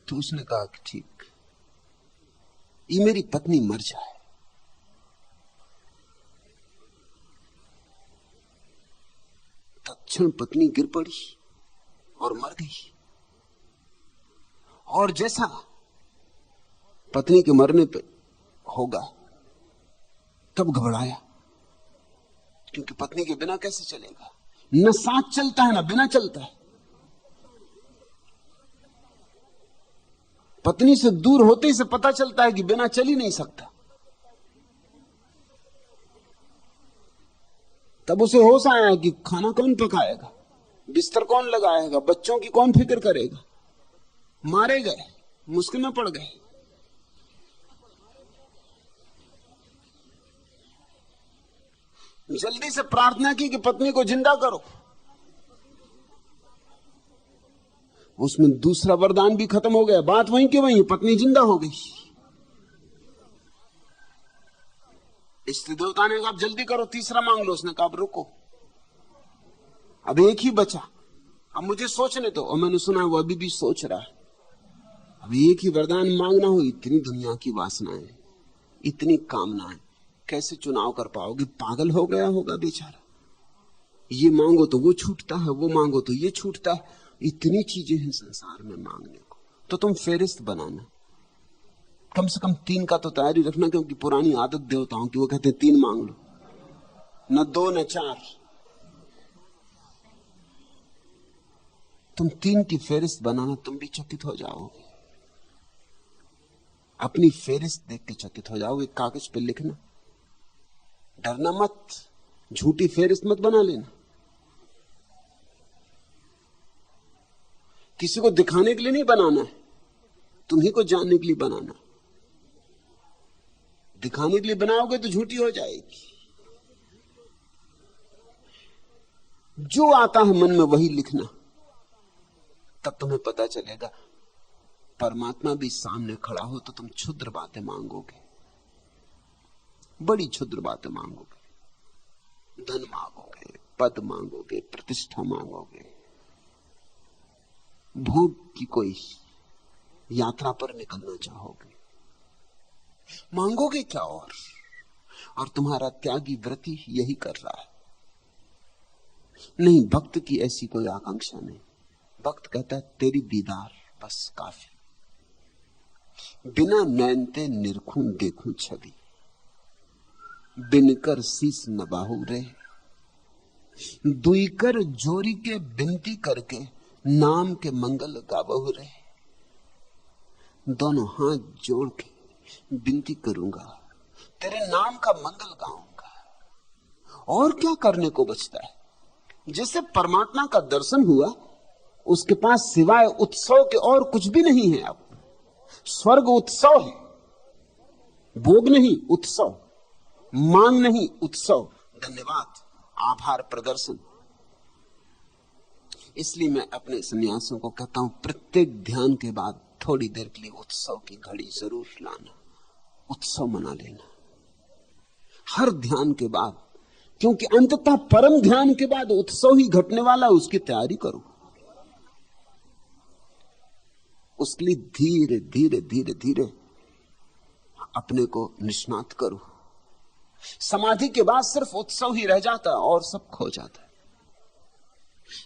S3: तो उसने कहा कि ठीक, ये मेरी पत्नी मर जाए। तत्क्षण पत्नी गिर पड़ी और मर गई। और जैसा पत्नी के मरने पे होगा, तब घबराया, क्योंकि पत्नी के बिना कैसे चलेगा? न साथ चलता है, न बिना चलता है। पत्नी से दूर होते ही से पता चलता है कि बिना चल ही नहीं सकता। तब उसे होश आया कि खाना कौन पकाएगा, बिस्तर कौन लगाएगा, बच्चों की कौन फिक्र करेगा। मारे गए, मुश्किल में पड़ गए। जल्दी से प्रार्थना की कि पत्नी को जिंदा करो। उसमें दूसरा वरदान भी खत्म हो गया। बात वहीं की वहीं, पत्नी जिंदा हो गई। इष्ट देवता ने कहा जल्दी करो, तीसरा मांग लो। उसने कहा रुको, अब एक ही बचा, अब मुझे सोचने दो। और मैंने सुना वो अभी भी सोच रहा है। अब एक ही वरदान मांगना हो, इतनी दुनिया की वासनाएं, इतनी कामनाएं, कैसे चुनाव कर पाओगे? पागल हो गया होगा बेचारा। ये मांगो तो वो छूटता है, वो मांगो तो ये छूटता है। इतनी चीजें हैं संसार में मांगने को। तो तुम फेरिस्त बनाना, कम से कम 3 का तो तैयारी रखना, क्योंकि पुरानी आदत देवताओं की, वो कहते हैं 3 मांग लो, न 2 न 4। तुम 3 की फेरिस्त बनाना, तुम भी चकित हो जाओगे। अपनी फेरिस्त देख के चकित हो जाओगे। कागज पे लिखना, डरना मत, झूठी फेरिस्त मत बना लेना। किसी को दिखाने के लिए नहीं बनाना है, तुम्ही को जानने के लिए बनाना। दिखाने के लिए बनाओगे तो झूठी हो जाएगी। जो आता है मन में वही लिखना, तब तुम्हें पता चलेगा। परमात्मा भी सामने खड़ा हो तो तुम क्षुद्र बातें मांगोगे, बड़ी क्षुद्र बातें मांगोगे। धन मांगोगे, पद मांगोगे, प्रतिष्ठा मांगोगे, भोग की कोई यात्रा पर निकलना चाहोगे। मांगोगे क्या? और तुम्हारा त्यागी व्रति यही कर रहा है। नहीं, भक्त की ऐसी कोई आकांक्षा नहीं। भक्त कहता है तेरी दीदार बस काफी, बिना नैन ते निरखूं देखूं छवि, बिनकर शीस नबाहु रे, दुई कर जोरी के बिनती करके, नाम के मंगल गावहु रे। दोनों हाथ जोड़ के विनती करूंगा, तेरे नाम का मंगल गाऊंगा। और क्या करने को बचता है? जैसे परमात्मा का दर्शन हुआ, उसके पास सिवाय उत्सव के और कुछ भी नहीं है। अब स्वर्ग उत्सव है, भोग नहीं उत्सव, मांग नहीं उत्सव, धन्यवाद, आभार प्रदर्शन। इसलिए मैं अपने सन्यासियों को कहता हूं, प्रत्येक ध्यान के बाद थोड़ी देर के लिए उत्सव की घड़ी जरूर लाना, उत्सव मना लेना हर ध्यान के बाद, क्योंकि अंततः परम ध्यान के बाद उत्सव ही घटने वाला, उसकी तैयारी करो। उसके लिए धीरे धीरे धीरे धीरे अपने को निष्णात करो। समाधि के बाद सिर्फ उत्सव ही रह जाता है और सब खो जाता है।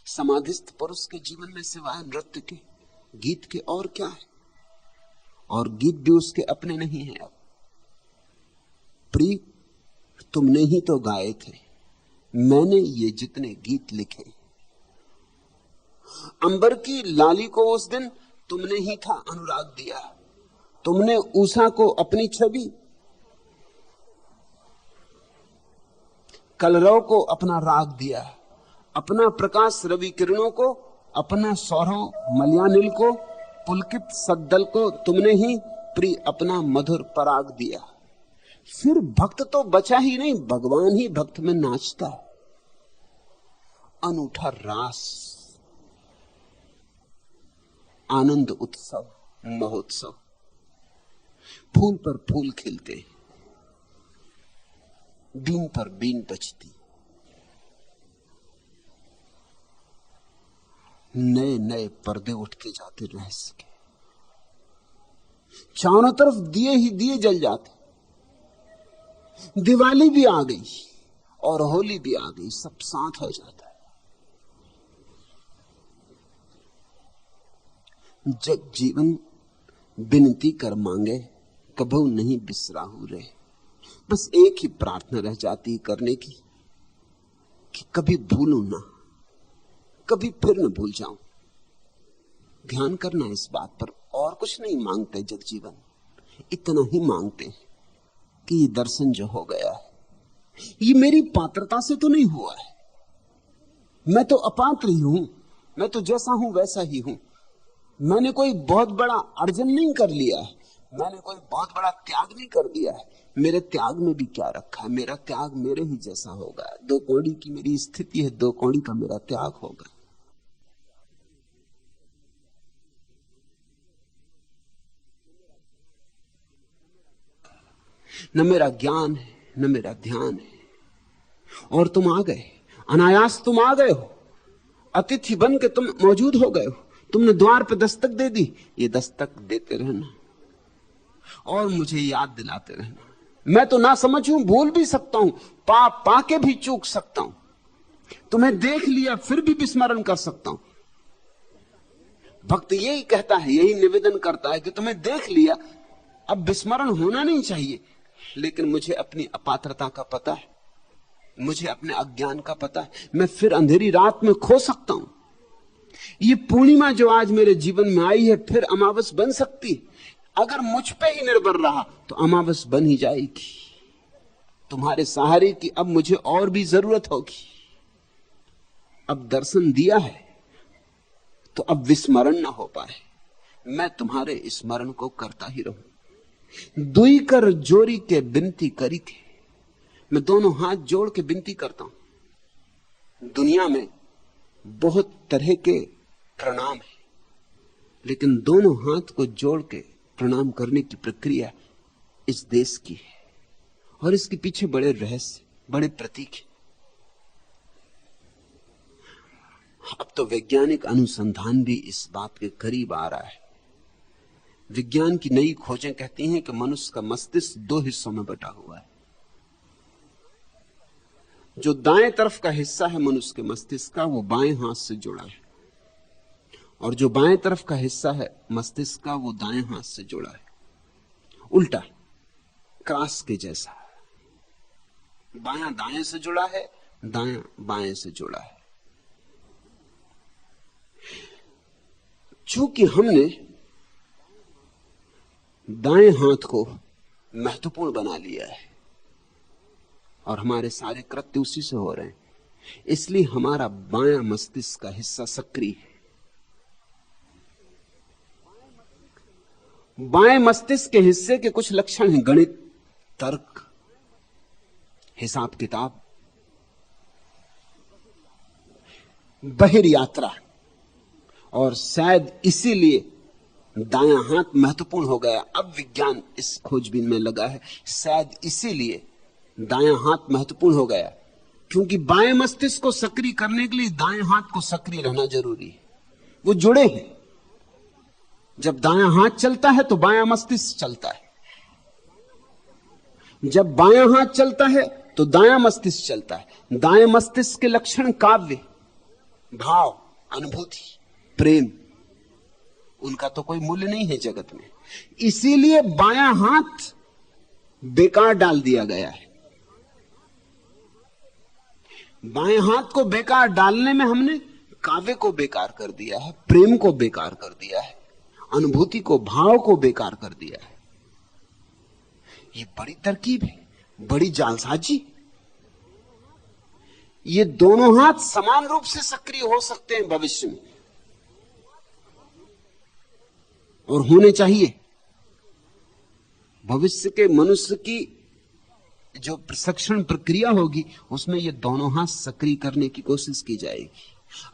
S3: समाधिस्थ पुरुष के जीवन में सिवाय नृत्य के, गीत के और क्या है? और गीत भी उसके अपने नहीं है। अब प्रिय, तुमने ही तो गाए थे, मैंने ये जितने गीत लिखे। अंबर की लाली को उस दिन तुमने ही था अनुराग दिया, तुमने उषा को अपनी छवि, कलरव को अपना राग दिया, अपना प्रकाश रवि किरणों को, अपना सौरव मलयानिल को, पुलकित सद्दल को तुमने ही प्रिय अपना मधुर पराग दिया। फिर भक्त तो बचा ही नहीं, भगवान ही भक्त में नाचता है। अनूठा रास, आनंद उत्सव, महोत्सव, फूल पर फूल खिलते, बीन पर बीन बजती, नए नए पर्दे उठते जाते रहस्य के, चारों तरफ दिए ही दिए जल जाते। दिवाली भी आ गई और होली भी आ गई, सब साथ हो जाता है। जग जीवन विनती कर मांगे, कभू नहीं बिसराहू रे। बस एक ही प्रार्थना रह जाती करने की कि कभी भूलूं ना, कभी फिर न भूल जाऊं। ध्यान करना इस बात पर, और कुछ नहीं मांगते जग जीवन, इतना ही मांगते हैं कि ये दर्शन जो हो गया है, ये मेरी पात्रता से तो नहीं हुआ है। मैं तो अपात्र ही हूं, मैं तो जैसा हूं वैसा ही हूं। मैंने कोई बहुत बड़ा अर्जन नहीं कर लिया है, मैंने कोई बहुत बड़ा त्याग नहीं कर दिया है। मेरे त्याग में भी क्या रखा है? मेरा त्याग मेरे ही जैसा होगा। 2 कौड़ी की मेरी स्थिति है, 2 कौड़ी का मेरा त्याग होगा। न मेरा ज्ञान है, न मेरा ध्यान है। और तुम आ गए, अनायास तुम आ गए हो। अतिथि बन के तुम मौजूद हो गए हो, तुमने द्वार पे दस्तक दे दी। ये दस्तक देते रहना और मुझे याद दिलाते रहना। मैं तो ना समझ हूं, भूल भी सकता हूं, पा के भी चूक सकता हूं। तुम्हें देख लिया फिर भी विस्मरण कर सकता हूं। भक्त यही कहता है, यही निवेदन करता है कि तुम्हें देख लिया, अब विस्मरण होना नहीं चाहिए। लेकिन मुझे अपनी अपात्रता का पता है, मुझे अपने अज्ञान का पता है, मैं फिर अंधेरी रात में खो सकता हूं। ये पूर्णिमा जो आज मेरे जीवन में आई है फिर अमावस बन सकती है। अगर मुझ पे ही निर्भर रहा तो अमावस बन ही जाएगी। तुम्हारे सहारे की अब मुझे और भी जरूरत होगी। अब दर्शन दिया है तो अब विस्मरण ना हो पाए। मैं तुम्हारे स्मरण को करता ही रहूं। दुई कर जोरी के बिनती करी के, मैं दोनों हाथ जोड़ के विनती करता हूं। दुनिया में बहुत तरह के प्रणाम है, लेकिन दोनों हाथ को जोड़ के प्रणाम करने की प्रक्रिया इस देश की है और इसके पीछे बड़े रहस्य, बड़े प्रतीक हैं। अब तो वैज्ञानिक अनुसंधान भी इस बात के करीब आ रहा है। विज्ञान की नई खोजें कहती हैं कि मनुष्य का मस्तिष्क 2 हिस्सों में बटा हुआ है। जो दाएं तरफ का हिस्सा है मनुष्य के मस्तिष्क का, वो बाएं हाथ से जुड़ा है, और जो बाएं तरफ का हिस्सा है मस्तिष्क का, वो दाएं हाथ से जुड़ा है। उल्टा, क्रॉस के जैसा। बायां दाएं से जुड़ा है, दायां बाएं से जुड़ा है। चूंकि हमने दाएं हाथ को महत्वपूर्ण बना लिया है और हमारे सारे कृत्य उसी से हो रहे हैं, इसलिए हमारा बायां मस्तिष्क का हिस्सा सक्रिय है। बाएं मस्तिष्क के हिस्से के कुछ लक्षण हैं: गणित, तर्क, हिसाब किताब, बहिर यात्रा। और शायद इसीलिए दायां हाथ महत्वपूर्ण हो गया। अब विज्ञान इस खोजबीन में लगा है, शायद इसीलिए दायां हाथ महत्वपूर्ण हो गया, क्योंकि बाएं मस्तिष्क को सक्रिय करने के लिए दाएं हाथ को सक्रिय रहना जरूरी है। वो जुड़े हैं। जब दायां हाथ चलता है तो बायां मस्तिष्क चलता है, जब बायां हाथ चलता है तो दायां मस्तिष्क चलता है। दाएं मस्तिष्क के लक्षण काव्य, भाव, अनुभूति, प्रेम, उनका तो कोई मूल्य नहीं है जगत में। इसीलिए बायां हाथ बेकार डाल दिया गया है। बाएं हाथ को बेकार डालने में हमने काव्य को बेकार कर दिया है, प्रेम को बेकार कर दिया है, अनुभूति को, भाव को बेकार कर दिया है। ये बड़ी तरकीब है, बड़ी जालसाजी। ये दोनों हाथ समान रूप से सक्रिय हो सकते हैं भविष्य में, और होने चाहिए। भविष्य के मनुष्य की जो प्रशिक्षण प्रक्रिया होगी उसमें ये दोनों हाथ सक्रिय करने की कोशिश की जाएगी।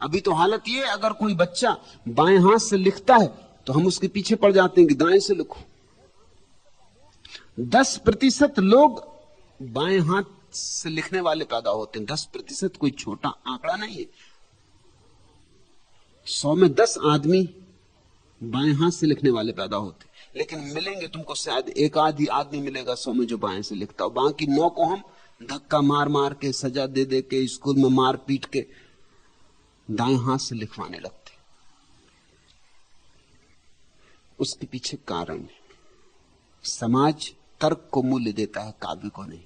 S3: अभी तो हालत ये, अगर कोई बच्चा बाएं हाथ से लिखता है तो हम उसके पीछे पड़ जाते हैं कि दाएं से लिखो। 10% लोग बाएं हाथ से लिखने वाले पैदा होते हैं। 10% कोई छोटा आंकड़ा नहीं है। 100 में 10 आदमी बाएं हाथ से लिखने वाले पैदा होते, लेकिन मिलेंगे तुमको शायद एक आध ही आदमी मिलेगा 100 में जो बाएं से लिखता हो। बाकी 9 को हम धक्का मार मार के, सजा दे दे के, स्कूल में मार पीट के दाएं हाथ से लिखवाने लगते। उसके पीछे कारण है, समाज तर्क को मूल्य देता है, काव्य को नहीं।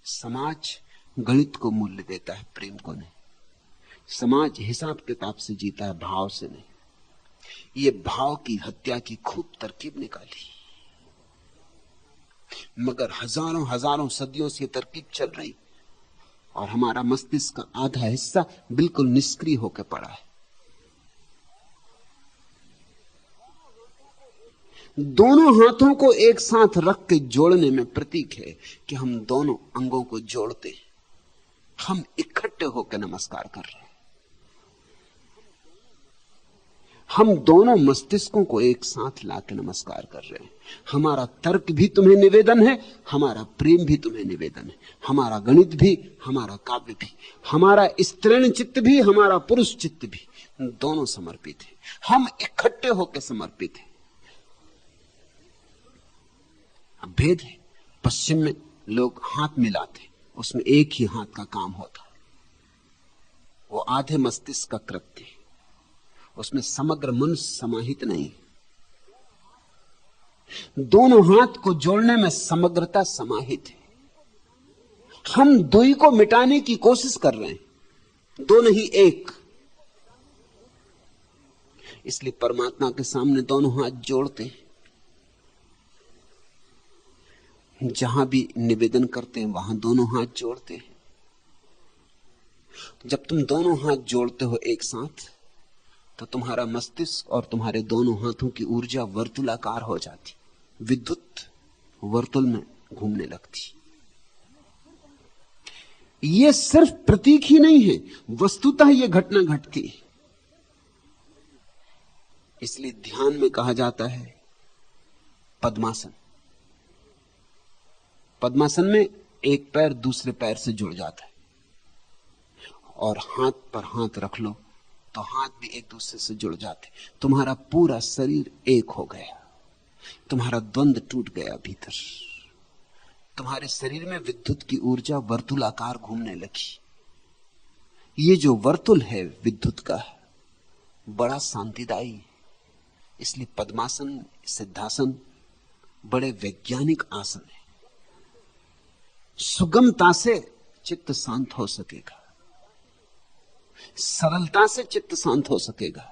S3: समाज गणित को मूल्य देता है, प्रेम को नहीं। समाज हिसाब किताब से जीता है, भाव से नहीं। ये भाव की हत्या की खूब तरकीब निकाली, मगर हजारों हजारों सदियों से तरकीब चल रही और हमारा मस्तिष्क का आधा हिस्सा बिल्कुल निष्क्रिय होकर पड़ा है। दोनों हाथों को एक साथ रख के जोड़ने में प्रतीक है कि हम दोनों अंगों को जोड़ते हैं, हम इकट्ठे होकर नमस्कार कर रहे हैं। हम दोनों मस्तिष्कों को एक साथ लाकर नमस्कार कर रहे हैं। हमारा तर्क भी तुम्हें निवेदन है, हमारा प्रेम भी तुम्हें निवेदन है, हमारा गणित भी, हमारा काव्य भी, हमारा स्त्रीण चित्त भी, हमारा पुरुष चित्त भी, दोनों समर्पित है। हम इकट्ठे होकर समर्पित हैं। अब भेद है, पश्चिम में लोग हाथ मिलाते, उसमें एक ही हाथ का काम होता है, वो आधे मस्तिष्क का कृत्य है, उसमें समग्र मनुष्य समाहित नहीं। दोनों हाथ को जोड़ने में समग्रता समाहित है। हम दुई को मिटाने की कोशिश कर रहे हैं, दो नहीं एक। इसलिए परमात्मा के सामने दोनों हाथ जोड़ते हैं। जहां भी निवेदन करते हैं वहां दोनों हाथ जोड़ते हैं। जब तुम दोनों हाथ जोड़ते हो एक साथ, तो तुम्हारा मस्तिष्क और तुम्हारे दोनों हाथों की ऊर्जा वर्तुलाकार हो जाती, विद्युत वर्तुल में घूमने लगती। यह सिर्फ प्रतीक ही नहीं है, वस्तुतः यह घटना घटती है। इसलिए ध्यान में कहा जाता है पद्मासन। पद्मासन में एक पैर दूसरे पैर से जुड़ जाता है, और हाथ पर हाथ रख लो तो हाथ भी एक दूसरे से जुड़ जाते। तुम्हारा पूरा शरीर एक हो गया, तुम्हारा द्वंद्व टूट गया भीतर। तुम्हारे शरीर में विद्युत की ऊर्जा वर्तुलाकार घूमने लगी। ये जो वर्तुल है विद्युत का, बड़ा शांतिदायी है। इसलिए पद्मासन, सिद्धासन बड़े वैज्ञानिक आसन है। सुगमता से चित्त शांत हो सकेगा, सरलता से चित्त शांत हो सकेगा।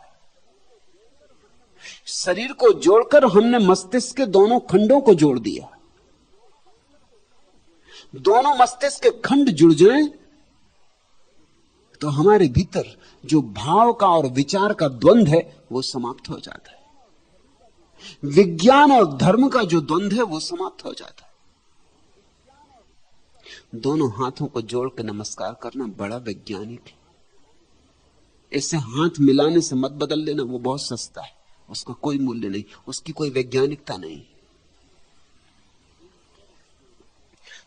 S3: शरीर को जोड़कर हमने मस्तिष्क के दोनों खंडों को जोड़ दिया। दोनों मस्तिष्क के खंड जुड़ जाएं तो हमारे भीतर जो भाव का और विचार का द्वंद्व है वो समाप्त हो जाता है। विज्ञान और धर्म का जो द्वंद्व है वो समाप्त हो जाता है। दोनों हाथों को जोड़ के नमस्कार करना बड़ा वैज्ञानिक है। ऐसे हाथ मिलाने से मत बदल लेना, वो बहुत सस्ता है, उसका कोई मूल्य नहीं, उसकी कोई वैज्ञानिकता नहीं।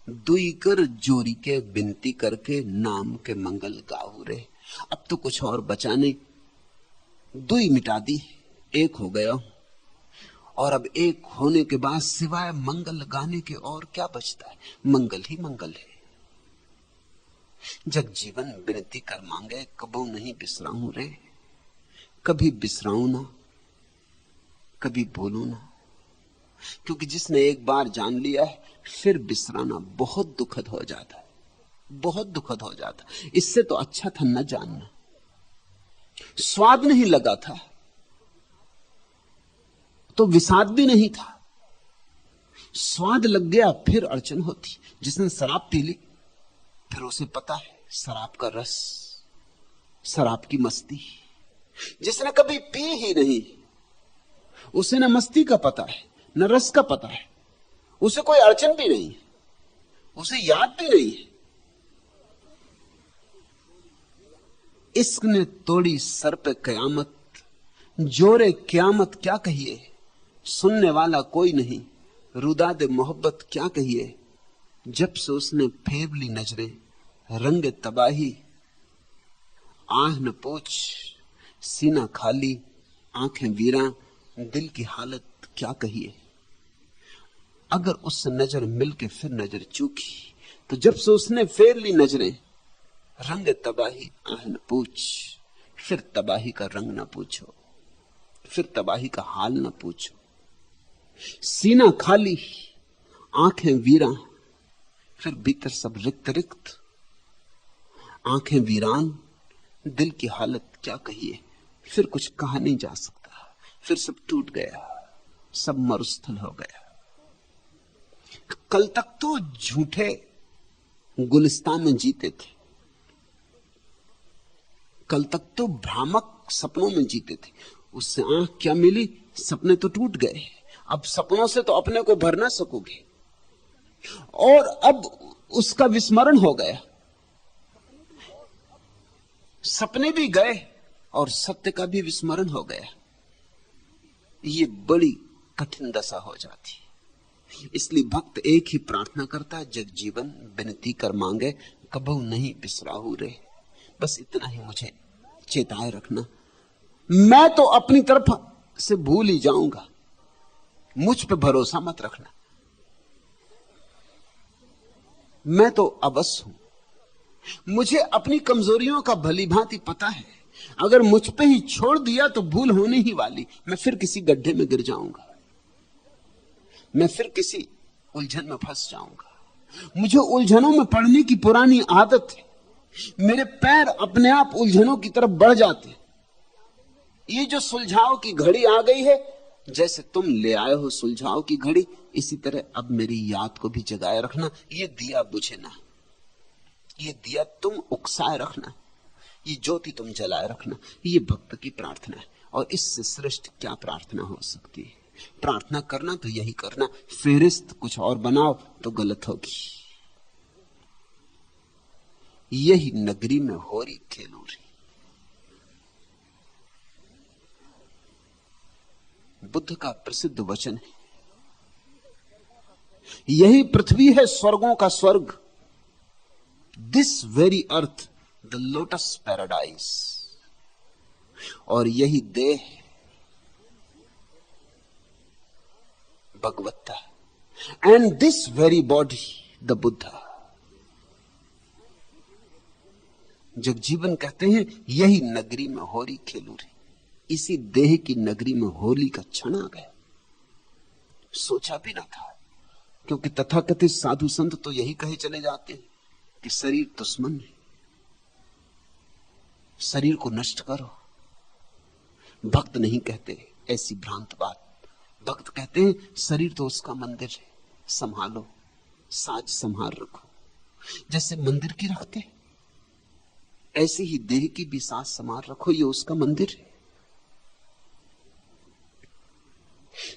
S3: दुई कर जोरी के विनती करके नाम के मंगल गाऊ रे। अब तो कुछ और बचा नहीं, दुई मिटा दी, एक हो गया। और अब एक होने के बाद सिवाय मंगल गाने के और क्या बचता है? मंगल ही मंगल है। जग जीवन विनती कर मांगे, कबो नहीं बिसराऊं रे। कभी बिसराऊं ना, कभी बोलूं ना, क्योंकि जिसने एक बार जान लिया है फिर बिसराना बहुत दुखद हो जाता है, बहुत दुखद हो जाता है। इससे तो अच्छा था न जानना। स्वाद नहीं लगा था तो विषाद भी नहीं था, स्वाद लग गया फिर अड़चन होती। जिसने शराब पी ली फिर उसे पता है शराब का रस, शराब की मस्ती। जिसने कभी पी ही नहीं उसे न मस्ती का पता है न रस का पता है, उसे कोई अड़चन भी नहीं, उसे याद भी नहीं है। इश्क ने तोड़ी सर पे कयामत, जोरे कयामत क्या कहिए, सुनने वाला कोई नहीं, रुदा दे मोहब्बत क्या कहिए। जब से उसने फेर ली नजरें, रंग तबाही, आह न पूछ, सीना खाली, आंखें वीरा, दिल की हालत क्या कहिए। अगर उससे नजर मिलके फिर नजर चूकी तो जब से उसने फेर ली नजरें, रंग तबाही, आह न पूछ, फिर तबाही का रंग ना पूछो, फिर तबाही का हाल ना पूछो। सीना खाली, आंखें वीरा, फिर भीतर सब रिक्त रिक्त, आंखें वीरान, दिल की हालत क्या कहिए। फिर कुछ कहा नहीं जा सकता, फिर सब टूट गया, सब मरुस्थल हो गया। कल तक तो झूठे गुलिस्तान में जीते थे, कल तक तो भ्रामक सपनों में जीते थे। उससे आंख क्या मिली, सपने तो टूट गए। अब सपनों से तो अपने को भर ना सकोगे, और अब उसका विस्मरण हो गया। सपने भी गए और सत्य का भी विस्मरण हो गया। ये बड़ी कठिन दशा हो जाती है। इसलिए भक्त एक ही प्रार्थना करता, जग जीवन विनती कर मांगे, कबहू नहीं बिसराहू रे। बस इतना ही मुझे चेताए रखना, मैं तो अपनी तरफ से भूल ही जाऊंगा, मुझ पे भरोसा मत रखना। मैं तो अवश्य हूं, मुझे अपनी कमजोरियों का भली भांति पता है। अगर मुझ पे ही छोड़ दिया तो भूल होने ही वाली, मैं फिर किसी गड्ढे में गिर जाऊंगा, मैं फिर किसी उलझन में फंस जाऊंगा। मुझे उलझनों में पड़ने की पुरानी आदत है, मेरे पैर अपने आप उलझनों की तरफ बढ़ जाते। ये जो सुलझाव की घड़ी आ गई है, जैसे तुम ले आए हो सुलझाव की घड़ी, इसी तरह अब मेरी याद को भी जगाए रखना। ये दिया बुझे ना, ये दिया तुम उकसाए रखना, ये ज्योति तुम जलाए रखना। ये भक्त की प्रार्थना है, और इससे श्रेष्ठ क्या प्रार्थना हो सकती है। प्रार्थना करना तो यही करना, फेरिस्त कुछ और बनाओ तो गलत होगी। यही नगरी में हो रही खेलूरी। बुद्ध का प्रसिद्ध वचन है, यही पृथ्वी है स्वर्गों का स्वर्ग, this very earth the lotus paradise. और यही देह भगवत्ता, and this very body the Buddha. Jagjivan कहते हैं यही नगरी में होली खेलूरी। इसी देह की नगरी में होली का क्षण आ गया, सोचा भी ना था। क्योंकि तथाकथित साधु संत तो यही कहे चले जाते हैं कि शरीर दुश्मन है, शरीर को नष्ट करो। भक्त नहीं कहते ऐसी भ्रांत बात। भक्त कहते हैं शरीर तो उसका मंदिर है, संभालो, साज संभाल रखो। जैसे मंदिर की रखते ऐसे ही देह की भी साज संभाल रखो, ये उसका मंदिर है।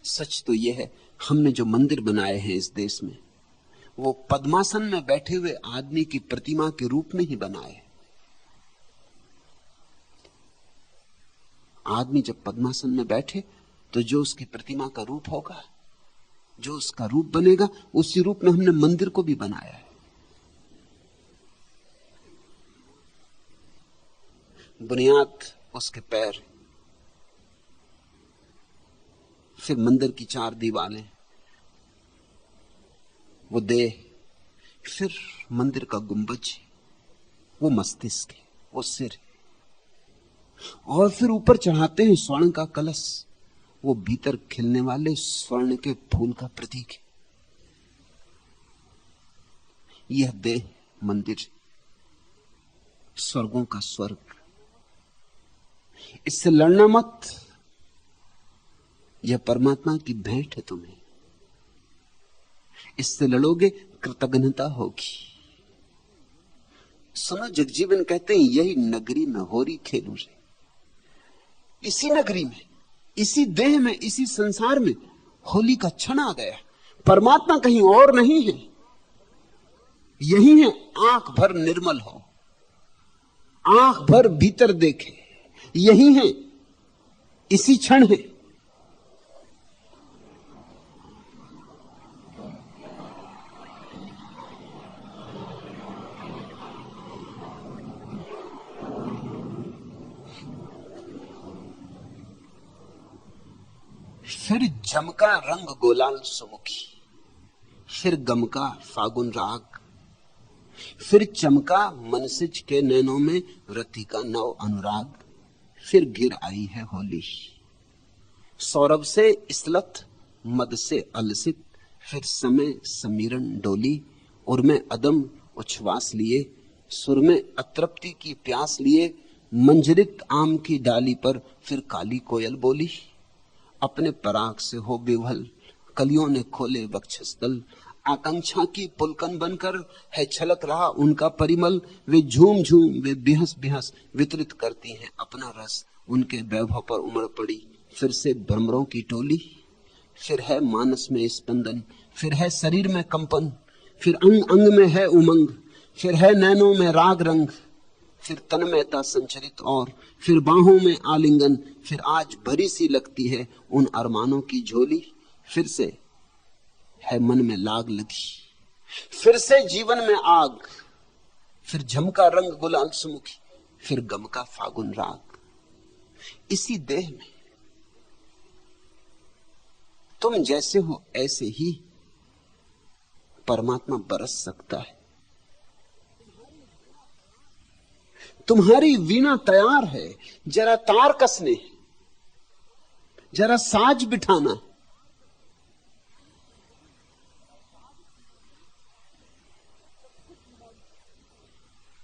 S3: सच तो यह है, हमने जो मंदिर बनाए हैं इस देश में, वो पद्मासन में बैठे हुए आदमी की प्रतिमा के रूप में ही बनाए। आदमी जब पद्मासन में बैठे तो जो उसकी प्रतिमा का रूप होगा, जो उसका रूप बनेगा, उसी रूप में हमने मंदिर को भी बनाया है। बुनियाद उसके पैर, फिर मंदिर की चार दीवारें, वो देह, फिर मंदिर का गुंबज, वो मस्तिष्क है, वो सिर है, और फिर ऊपर चढ़ाते हैं स्वर्ण का कलश, वो भीतर खिलने वाले स्वर्ण के फूल का प्रतीक है। यह देह मंदिर, स्वर्गों का स्वर्ग। इससे लड़ना मत, यह परमात्मा की भेंट है तुम्हें। इससे लड़ोगे कृतज्ञता होगी। सुनो, जगजीवन कहते हैं यही नगरी में होरी खेलू रे। इसी नगरी में, इसी देह में, इसी संसार में होली का क्षण आ गया। परमात्मा कहीं और नहीं है, यही है। आंख भर निर्मल हो, आंख भर भीतर देखे, यही है, इसी क्षण है। फिर जमका रंग गोलाल सुमुखी, फिर गमका फागुन राग, फिर चमका मनसिज के नैनों में रति का नव अनुराग। फिर गिर आई है होली, सौरभ से इसलत, मद से अलसित, फिर समय समीरण डोली। उर में अदम उच्छ्वास लिए, सुर में अतृप्ति की प्यास लिए। मंजरित आम की डाली पर फिर काली कोयल बोली। अपने पराग से हो विवल, कलियों ने खोले वक्षस्थल। आकांक्षा की पुलकन बनकर है छलक रहा उनका परिमल। वे झूम झूम, वे बिहस बिहस वितरित करती हैं अपना रस। उनके वैभव पर उमड़ पड़ी फिर से भ्रमरों की टोली। फिर है मानस में स्पंदन, फिर है शरीर में कंपन, फिर अंग अंग में है उमंग, फिर है नैनों में राग रंग, फिर तन्मयता संचरित और फिर बाहों में आलिंगन, फिर आज भरी सी लगती है उन अरमानों की झोली, फिर से है मन में लाग लगी, फिर से जीवन में आग, फिर झमका रंग गुलाल सुमुखी, फिर गम का फागुन राग। इसी देह में तुम जैसे हो ऐसे ही परमात्मा बरस सकता है। तुम्हारी वीणा तैयार है, जरा तार कसने, जरा साज बिठाना।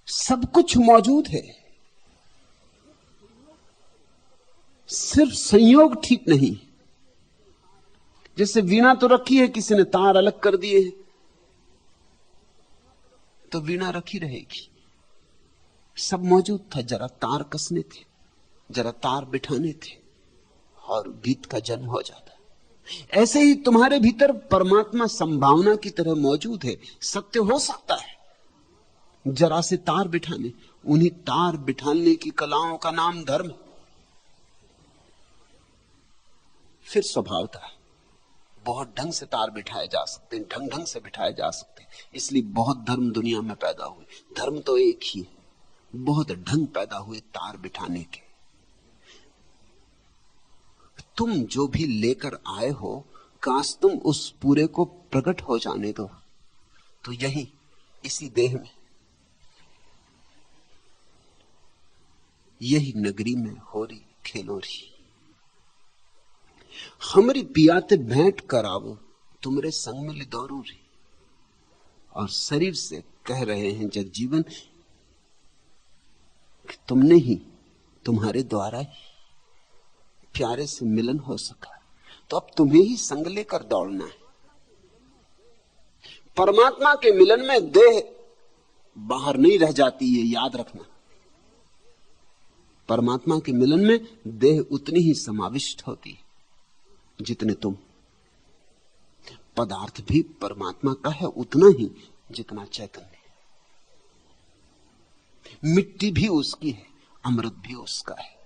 S3: सब कुछ मौजूद है, सिर्फ संयोग ठीक नहीं। जैसे वीणा तो रखी है, किसी ने तार अलग कर दिए हैं, तो वीणा रखी रहेगी। सब मौजूद था, जरा तार कसने थे, जरा तार बिठाने थे और गीत का जन्म हो जाता। ऐसे ही तुम्हारे भीतर परमात्मा संभावना की तरह मौजूद है, सत्य हो सकता है, जरा से तार बिठाने। उन्हीं तार बिठाने की कलाओं का नाम धर्म। फिर स्वभावता बहुत ढंग से तार बिठाए जा सकते हैं, ढंग ढंग से बिठाए जा सकते हैं, इसलिए बहुत धर्म दुनिया में पैदा हुए। धर्म तो एक ही है, बहुत ढंग पैदा हुए तार बिठाने के। तुम जो भी लेकर आए हो, काश तुम उस पूरे को प्रकट हो जाने दो। तो यही इसी देह में, यही नगरी में हो रही खेलोरी। हमरी पियाते भेंट करावो, तुमरे संग में लिदौरू री। और शरीर से कह रहे हैं जगजीवन कि तुमने ही, तुम्हारे द्वारा ही प्यारे से मिलन हो सका, तो अब तुम्हें ही संग लेकर दौड़ना है। परमात्मा के मिलन में देह बाहर नहीं रह जाती, ये याद रखना। परमात्मा के मिलन में देह उतनी ही समाविष्ट होती है जितने तुम। पदार्थ भी परमात्मा का है उतना ही जितना चैतन्य। मिट्टी भी उसकी है, अमृत भी उसका है।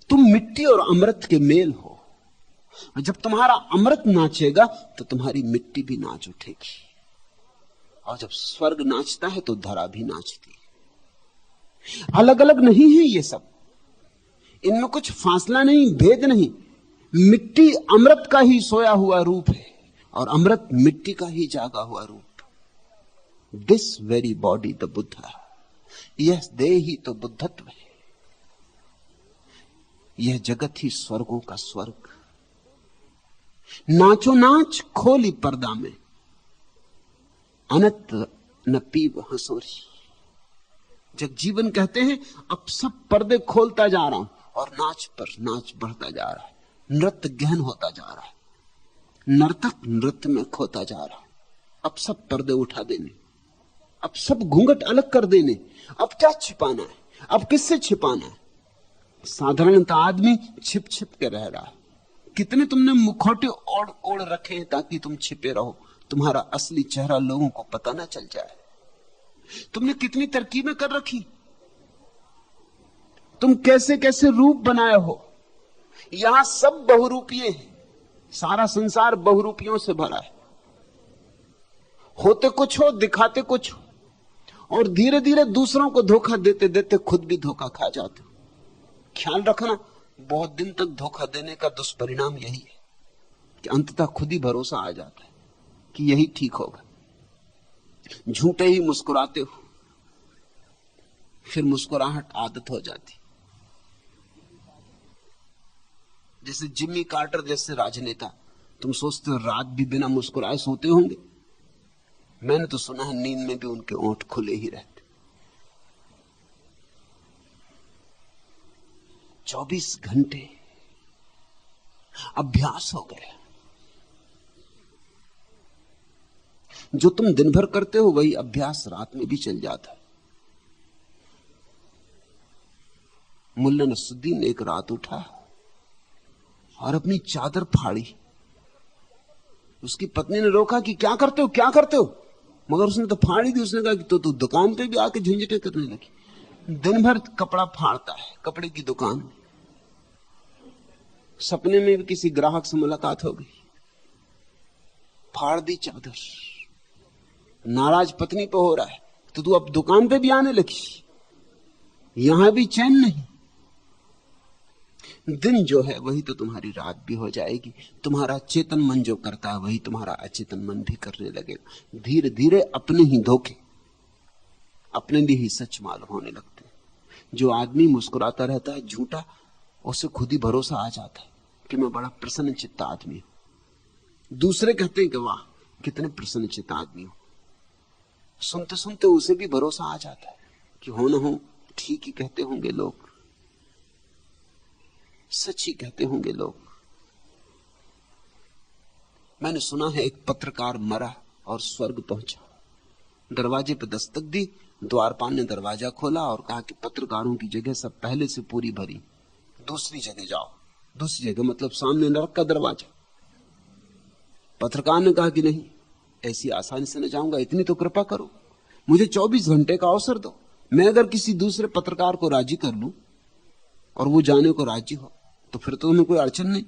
S3: तुम मिट्टी और अमृत के मेल हो। जब तुम्हारा अमृत नाचेगा तो तुम्हारी मिट्टी भी नाच उठेगी, और जब स्वर्ग नाचता है तो धरा भी नाचती है। अलग अलग नहीं है ये सब, इनमें कुछ फासला नहीं, भेद नहीं। मिट्टी अमृत का ही सोया हुआ रूप है और अमृत मिट्टी का ही जागा हुआ रूप। This very body the Buddha, यह देह ही तो बुद्धत्व है। यह जगत ही स्वर्गों का स्वर्ग। नाचो नाच खोली पर्दा में, अनत न पीव हंसोरी। जगजीवन कहते हैं अब सब पर्दे खोलता जा रहा हूं और नाच पर नाच बढ़ता जा रहा है, नृत्य गहन होता जा रहा है, नर्तक नृत्य में खोता जा रहा है। अब सब पर्दे उठा देने, अब सब घूंघट अलग कर देने। अब क्या छिपाना है, अब किससे छिपाना है? साधारणतः आदमी छिप छिप के रह रहा है। कितने तुमने मुखौटे ओढ़ ओढ़ रखे हैं ताकि तुम छिपे रहो, तुम्हारा असली चेहरा लोगों को पता ना चल जाए। तुमने कितनी तरकीबें कर रखी, तुम कैसे कैसे रूप बनाए हो। यहां सब बहुरूपीय हैं, सारा संसार बहुरूपियों से भरा है। होते कुछ हो, दिखाते कुछ हो, और धीरे धीरे दूसरों को धोखा देते देते खुद भी धोखा खा जाते हो। ख्याल रखना, बहुत दिन तक धोखा देने का दुष्परिणाम यही है कि अंततः खुद ही भरोसा आ जाता है कि यही ठीक होगा। झूठे ही मुस्कुराते हो, फिर मुस्कुराहट आदत हो जाती। जैसे जिम्मी कार्टर जैसे राजनेता, तुम सोचते हो रात भी बिना मुस्कुराए सोते होंगे? मैंने तो सुना है नींद में भी उनके ओंठ खुले ही रहते। 24 घंटे अभ्यास हो गया। जो तुम दिन भर करते हो वही अभ्यास रात में भी चल जाता है। मुल्ला नसरुद्दीन एक रात उठा और अपनी चादर फाड़ी। उसकी पत्नी ने रोका कि क्या करते हो, क्या करते हो? मगर उसने तो फाड़ ही दी। उसने कहा कि तो तू दुकान पे भी आके झंझटें करने लगी। दिन भर कपड़ा फाड़ता है, कपड़े की दुकान। सपने में भी किसी ग्राहक से मुलाकात हो गई, फाड़ दी चादर। नाराज पत्नी पे हो रहा है, तो तू अब दुकान पे भी आने लगी, यहां भी चैन नहीं। दिन जो है वही तो तुम्हारी रात भी हो जाएगी। तुम्हारा चेतन मन जो करता है वही तुम्हारा अचेतन मन भी करने लगेगा। धीरे धीरे अपने ही धोखे अपने लिए ही सच मालूम होने लगते हैं। जो आदमी मुस्कुराता रहता है झूठा, उसे खुद ही भरोसा आ जाता है कि मैं बड़ा प्रसन्न चित्त आदमी हूं। दूसरे कहते हैं कि वाह कितने प्रसन्न चित्त आदमी हो। सुनते सुनते उसे भी भरोसा आ जाता है कि हो न हो ठीक ही कहते होंगे लोग, सच ही कहते होंगे लोग। मैंने सुना है एक पत्रकार मरा और स्वर्ग पहुंचा। दरवाजे पर दस्तक दी, द्वारपाल ने दरवाजा खोला और कहा कि पत्रकारों की जगह सब पहले से पूरी भरी, दूसरी जगह जाओ। दूसरी जगह मतलब सामने नरक का दरवाजा। पत्रकार ने कहा कि नहीं, ऐसी आसानी से न जाऊंगा, इतनी तो कृपा करो, मुझे 24 घंटे का अवसर दो। मैं अगर किसी दूसरे पत्रकार को राजी कर लूं और वो जाने को राजी हो तो फिर तो तुम्हें कोई अड़चन नहीं।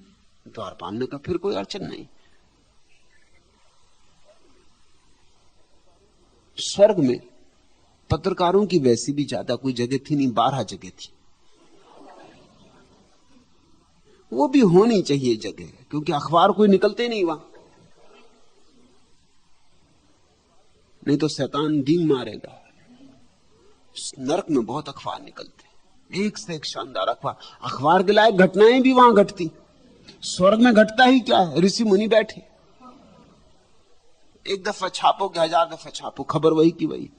S3: द्वारपाल ने कहा फिर कोई अड़चन नहीं। स्वर्ग में पत्रकारों की वैसी भी ज्यादा कोई जगह थी नहीं, 12 जगह थी। वो भी होनी चाहिए जगह, क्योंकि अखबार कोई निकलते नहीं वहां, नहीं तो शैतान डींग मारेगा। नरक में बहुत अखबार निकलते, एक से एक शानदार अखबार। अखबार के लायक घटनाएं भी वहां घटती। स्वर्ग में घटता ही क्या है, ऋषि मुनि बैठे, एक दफा छापो कि 1000 दफा छापो, खबर वही की वही।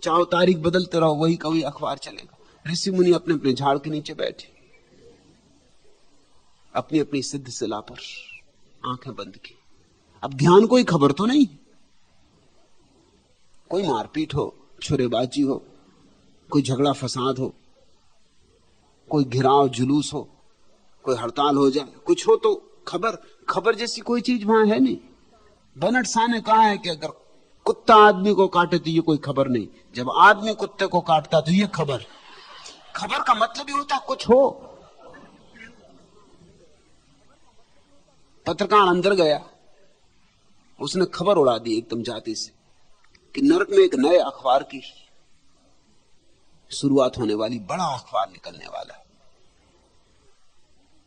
S3: चाहो तारीख बदलते रहो, वही का वही अखबार चलेगा। ऋषि मुनि अपने अपने झाड़ के नीचे बैठे, अपनी अपनी सिद्ध शिला पर आंखें बंद की। अब ध्यान कोई खबर तो नहीं, कोई मारपीट हो, छुरेबाजी हो, कोई झगड़ा फसाद हो, कोई घिराव जुलूस हो, कोई हड़ताल हो जाए, कुछ हो तो खबर जैसी कोई चीज वहां है नहीं। बनट शाह ने कहा है कि अगर कुत्ता आदमी को काटे तो ये कोई खबर नहीं, जब आदमी कुत्ते को काटता तो ये खबर का मतलब ही होता कुछ हो। पत्रकार अंदर गया, उसने खबर उड़ा दी एकदम जाति से कि नरक में एक नए अखबार की शुरुआत होने वाली, बड़ा अखबार निकलने वाला है।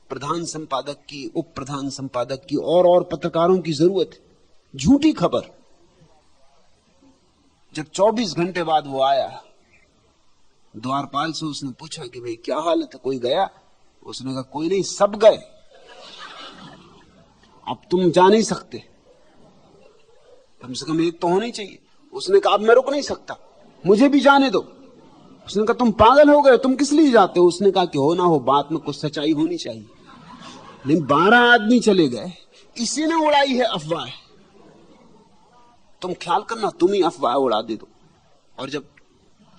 S3: प्रधान संपादक की, उप प्रधान संपादक की और पत्रकारों की जरूरत है। झूठी खबर। जब 24 घंटे बाद वो आया, द्वारपाल से उसने पूछा कि भाई क्या हालत है, कोई गया? उसने कहा कोई नहीं, सब गए, अब तुम जा नहीं सकते, कम से कम एक तो होनी चाहिए। उसने कहा अब मैं रुक नहीं सकता, मुझे भी जाने दो। उसने कहा तुम पागल हो गए, तुम किस लिए जाते हो? उसने कहा कि हो ना हो बात में कुछ सच्चाई होनी चाहिए। नहीं, 12 आदमी चले गए, इसी ने उड़ाई है अफवाह। तुम ख्याल करना, तुम ही अफवाह उड़ा दे दो, और जब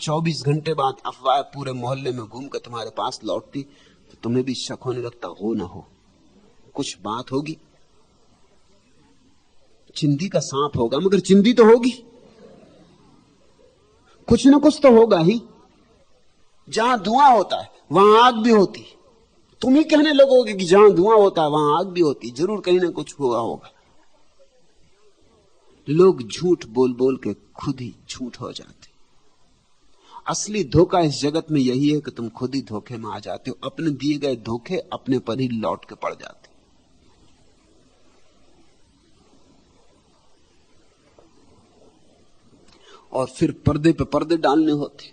S3: 24 घंटे बाद अफवाह पूरे मोहल्ले में घूमकर तुम्हारे पास लौटती तो तुम्हें भी शक होने लगता, हो ना हो कुछ बात होगी, चिंदी का सांप होगा, मगर चिंदी तो होगी, कुछ ना कुछ तो होगा ही। जहां धुआं होता है वहां आग भी होती। तुम ही कहने लगोगे कि जहां धुआं होता है वहां आग भी होती, जरूर कहीं ना कुछ हुआ होगा। लोग झूठ बोल बोल के खुद ही झूठ हो जाते। असली धोखा इस जगत में यही है कि तुम खुद ही धोखे में आ जाते हो, अपने दिए गए धोखे अपने पर ही लौट के पड़ जाते। और फिर पर्दे पे पर्दे डालने होते,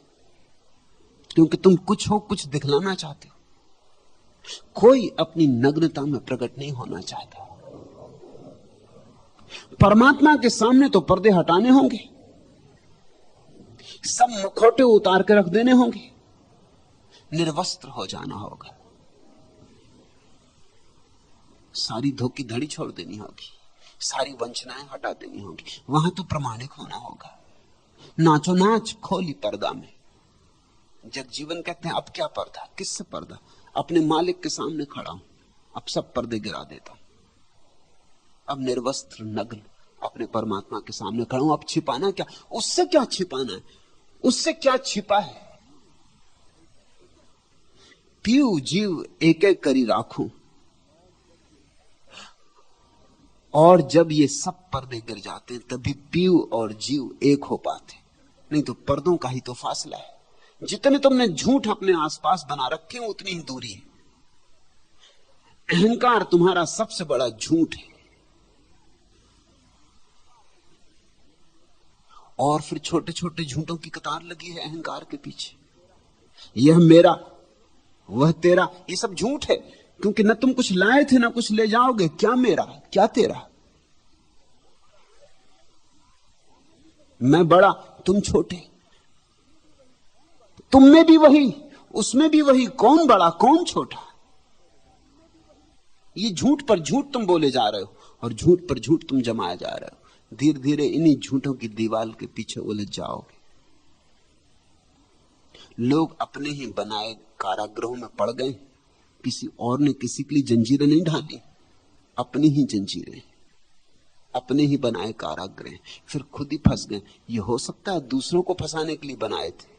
S3: क्योंकि तुम कुछ हो, कुछ दिखलाना चाहते हो। कोई अपनी नग्नता में प्रकट नहीं होना चाहता। परमात्मा के सामने तो पर्दे हटाने होंगे, सब मुखौटे उतार के रख देने होंगे, निर्वस्त्र हो जाना होगा, सारी धोखी धड़ी छोड़ देनी होगी, सारी वंचनाएं हटा देनी होगी। वहां तो प्रमाणिक होना होगा। नाचो नाच खोली पर्दा में। जगजीवन कहते हैं अब क्या पर्दा, किससे पर्दा? अपने मालिक के सामने खड़ा हूं, अब सब पर्दे गिरा देता हूं, अब निर्वस्त्र नग्न अपने परमात्मा के सामने खड़ा हूं, अब छिपाना क्या? उससे क्या छिपाना है? उससे क्या छिपा है? पीऊ जीव एक एक करी राखूं, और जब ये सब पर्दे गिर जाते हैं तभी पीऊ और जीव एक हो पाते। नहीं तो पर्दों का ही तो फासला है। जितने तुमने झूठ अपने आसपास बना रखे हैं उतनी ही दूरी है। अहंकार तुम्हारा सबसे बड़ा झूठ है। और फिर छोटे छोटे झूठों की कतार लगी है अहंकार के पीछे। यह मेरा, वह तेरा, ये सब झूठ है, क्योंकि न तुम कुछ लाए थे ना कुछ ले जाओगे। क्या मेरा, क्या तेरा? मैं बड़ा, तुम छोटे। तुम में भी वही, उसमें भी वही। कौन बड़ा कौन छोटा? ये झूठ पर झूठ तुम बोले जा रहे हो, और झूठ पर झूठ तुम जमाए जा रहे हो। धीरे धीरे इन्हीं झूठों की दीवार के पीछे उलझ जाओगे। लोग अपने ही बनाए कारागृहों में पड़ गए। किसी और ने किसी के लिए जंजीरें नहीं ढाली, अपनी ही जंजीरें, अपने ही बनाए कारागृह, फिर खुद ही फंस गए। ये हो सकता है दूसरों को फंसाने के लिए बनाए थे,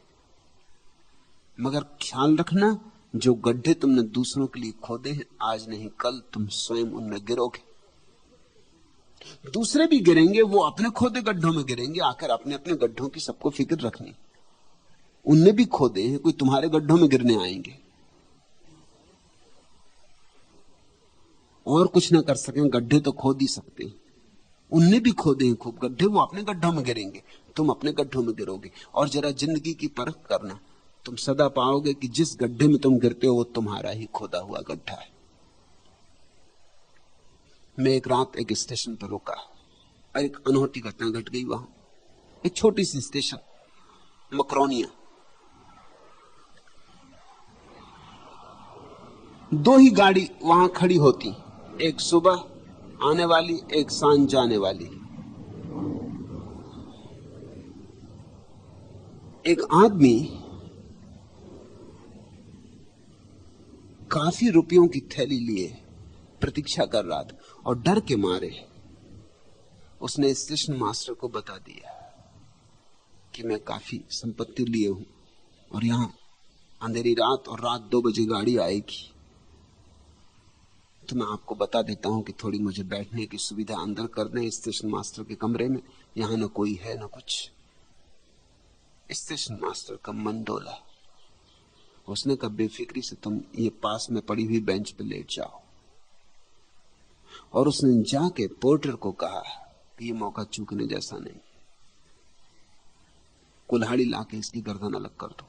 S3: मगर ख्याल रखना, जो गड्ढे तुमने दूसरों के लिए खोदे हैं, आज नहीं कल तुम स्वयं उनमें गिरोगे। दूसरे भी गिरेंगे, वो अपने खोदे गड्ढों में गिरेंगे। आखिर अपने अपने गड्ढों की सबको फिक्र रखनी। उनने भी खोदे हैं, कोई तुम्हारे गड्ढों में गिरने आएंगे। और कुछ ना कर सकें, गड्ढे तो खोद ही सकते हैं। उनने भी खोदे हैं खूब गड्ढे, वो अपने गड्ढों में गिरेंगे, तुम अपने गड्ढों में गिरोगे। और जरा जिंदगी की परख करना, तुम सदा पाओगे कि जिस गड्ढे में तुम गिरते हो वो तुम्हारा ही खोदा हुआ गड्ढा है। मैं एक रात एक स्टेशन पर रुका और एक अनोखी घटना घट गई वहां। एक छोटी सी स्टेशन, मकरोनिया। दो ही गाड़ी वहां खड़ी होती, एक सुबह आने वाली, एक सांझ जाने वाली। एक आदमी काफी रुपयों की थैली लिए प्रतीक्षा कर रहा था, और डर के मारे उसने स्टेशन मास्टर को बता दिया कि मैं काफी संपत्ति लिए हूं और यहां अंधेरी रात और रात 2 बजे गाड़ी आएगी, तो मैं आपको बता देता हूं कि थोड़ी मुझे बैठने की सुविधा अंदर कर दें स्टेशन मास्टर के कमरे में। यहां ना कोई है ना कुछ। स्टेशन मास्टर का मन डोला। उसने कहा, बेफिक्री से तुम ये पास में पड़ी हुई बेंच पे लेट जाओ। और उसने जाके पोर्टर को कहा कि ये मौका चूकने जैसा नहीं, कुल्हाड़ी लाके इसकी गर्दन अलग कर दो।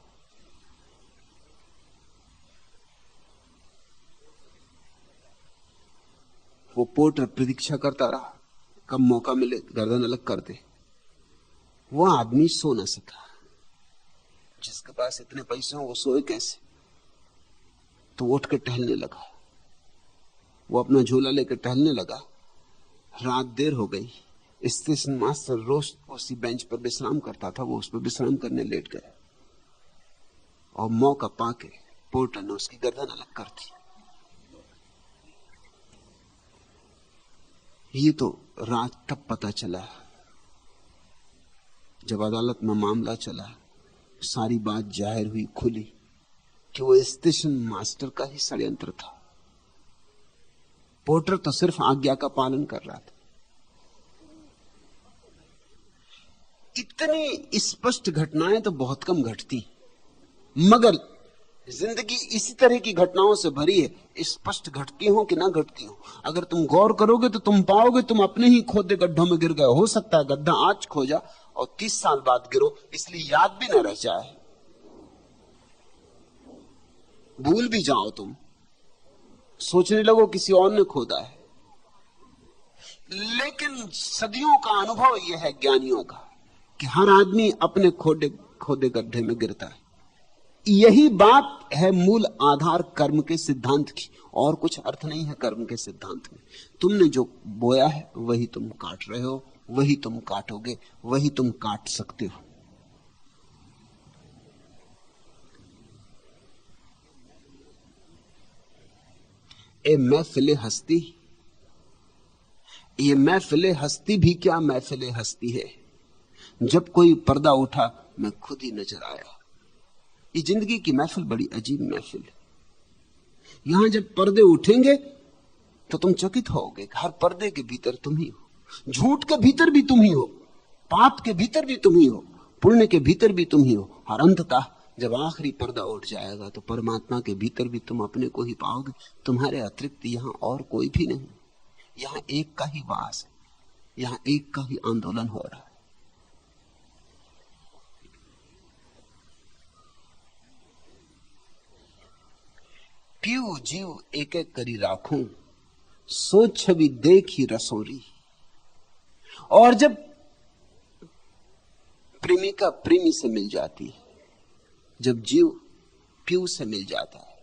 S3: वो पोर्टर प्रतीक्षा करता रहा, कब मौका मिले गर्दन अलग कर दे। वो आदमी सो न सका। जिसके पास इतने पैसे हो वो सोए कैसे? तो उठ के टहलने लगा। वो अपना झोला लेकर टहलने लगा। रात देर हो गई। स्टेशन मास्टर रोज उसी बेंच पर विश्राम करता था, वो उस पर विश्राम करने लेट गया, और मौका पाके पोर्टर ने उसकी गर्दन अलग कर दी। ये तो रात तब पता चला जब अदालत में मामला चला, सारी बात जाहिर हुई, खुली, कि वो स्टेशन मास्टर का ही षड्यंत्र था। पोर्टर तो सिर्फ आज्ञा का पालन कर रहा था। इतनी स्पष्ट घटनाएं तो बहुत कम घटती, मगर जिंदगी इसी तरह की घटनाओं से भरी है। स्पष्ट घटती हो कि ना घटती हो, अगर तुम गौर करोगे तो तुम पाओगे तुम अपने ही खोदे गड्ढों में गिर गए। हो सकता है गड्ढा आज खोजा और 30 साल बाद गिरो, इसलिए याद भी ना रह जाए, भूल भी जाओ, तुम सोचने लगो किसी और ने खोदा है। लेकिन सदियों का अनुभव यह है ज्ञानियों का कि हर आदमी अपने खोदे खोदे गड्ढे में गिरता है। यही बात है मूल आधार कर्म के सिद्धांत की, और कुछ अर्थ नहीं है कर्म के सिद्धांत में। तुमने जो बोया है वही तुम काट रहे हो, वही तुम काटोगे, वही तुम काट सकते हो। ए महफिले हस्ती, ये महफिले हस्ती भी क्या महफिले हस्ती है। जब कोई पर्दा उठा मैं खुद ही नजर आया। ये जिंदगी की महफिल बड़ी अजीब महफिल है। यहां जब पर्दे उठेंगे तो तुम चकित होगे। हर पर्दे के भीतर तुम ही हो, झूठ के भीतर भी तुम ही हो, पाप के भीतर भी तुम ही हो, पुण्य के भीतर भी तुम ही हो। और अंततः जब आखिरी पर्दा उठ जाएगा तो परमात्मा के भीतर भी तुम अपने को ही पाओगे। तुम्हारे अतिरिक्त यहां और कोई भी नहीं। यहां एक का ही वास है, यहां एक का ही आंदोलन हो रहा है। पीऊ जीव एक एक करी राखूं, सोच छवि देखी रसोरी। और जब प्रेमिका प्रेमी से मिल जाती है, जब जीव पीऊ से मिल जाता है,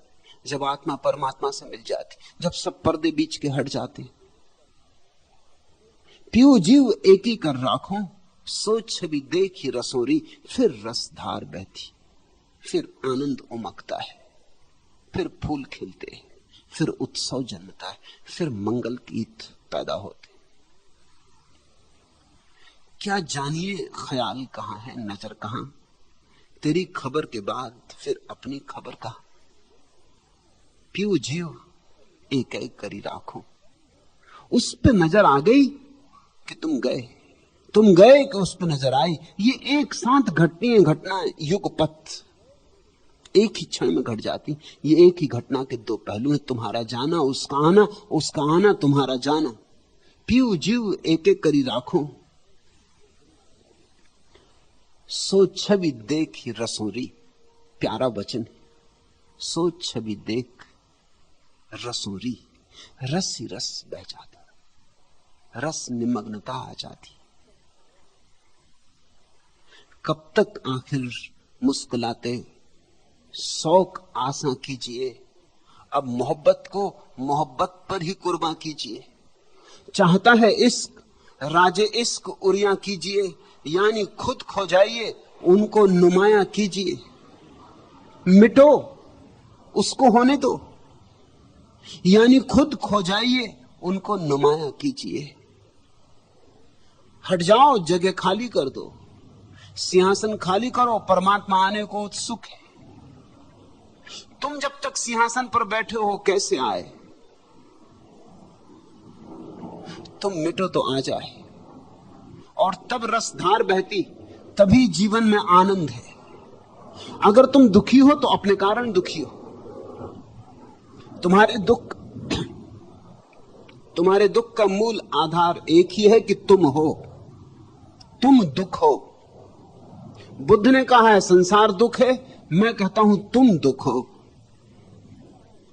S3: जब आत्मा परमात्मा से मिल जाती, जब सब पर्दे बीच के हट जाते, पीऊ जीव एक ही कर राखूं, सोच छवि देखी रसोरी। फिर रसधार बहती, फिर आनंद उमकता है, फिर फूल खिलते हैं, फिर उत्सव जन्मता है, फिर मंगल गीत पैदा होते। क्या जानिए ख्याल कहां है, नजर कहां, तेरी खबर के बाद फिर अपनी खबर कहां। पीऊ जीव एक एक करी राखो। उस पे नजर आ गई कि तुम गए कि उस पे नजर आई। ये एक साथ घटती है घटना, युगपथ एक ही क्षण में घट जाती। ये एक ही घटना के दो पहलू हैं, तुम्हारा जाना, उसका आना तुम्हारा जाना। पीऊ जीव एक एक करी राखो, सोच छवि देख ही रसोरी। प्यारा वचन, सोच छवि देख रसोरी। रस ही रस बह जाता, रस निमग्नता आ जाती। कब तक आखिर मुस्कुलाते शौक आसा कीजिए, अब मोहब्बत को मोहब्बत पर ही कुर्बान कीजिए। चाहता है इश्क राजे इश्क उरिया कीजिए, यानी खुद खो जाइए, उनको नुमाया कीजिए। मिटो उसको होने दो, यानी खुद खो जाइए, उनको नुमाया कीजिए। हट जाओ, जगह खाली कर दो, सिंहासन खाली करो, परमात्मा आने को उत्सुक है। तुम जब तक सिंहासन पर बैठे हो कैसे आए, तुम मिटो तो आ जाए। और तब रसधार बहती, तभी जीवन में आनंद है। अगर तुम दुखी हो तो अपने कारण दुखी हो। तुम्हारे दुख का मूल आधार एक ही है कि तुम हो, तुम दुख हो। बुद्ध ने कहा है संसार दुख है, मैं कहता हूं तुम दुख हो।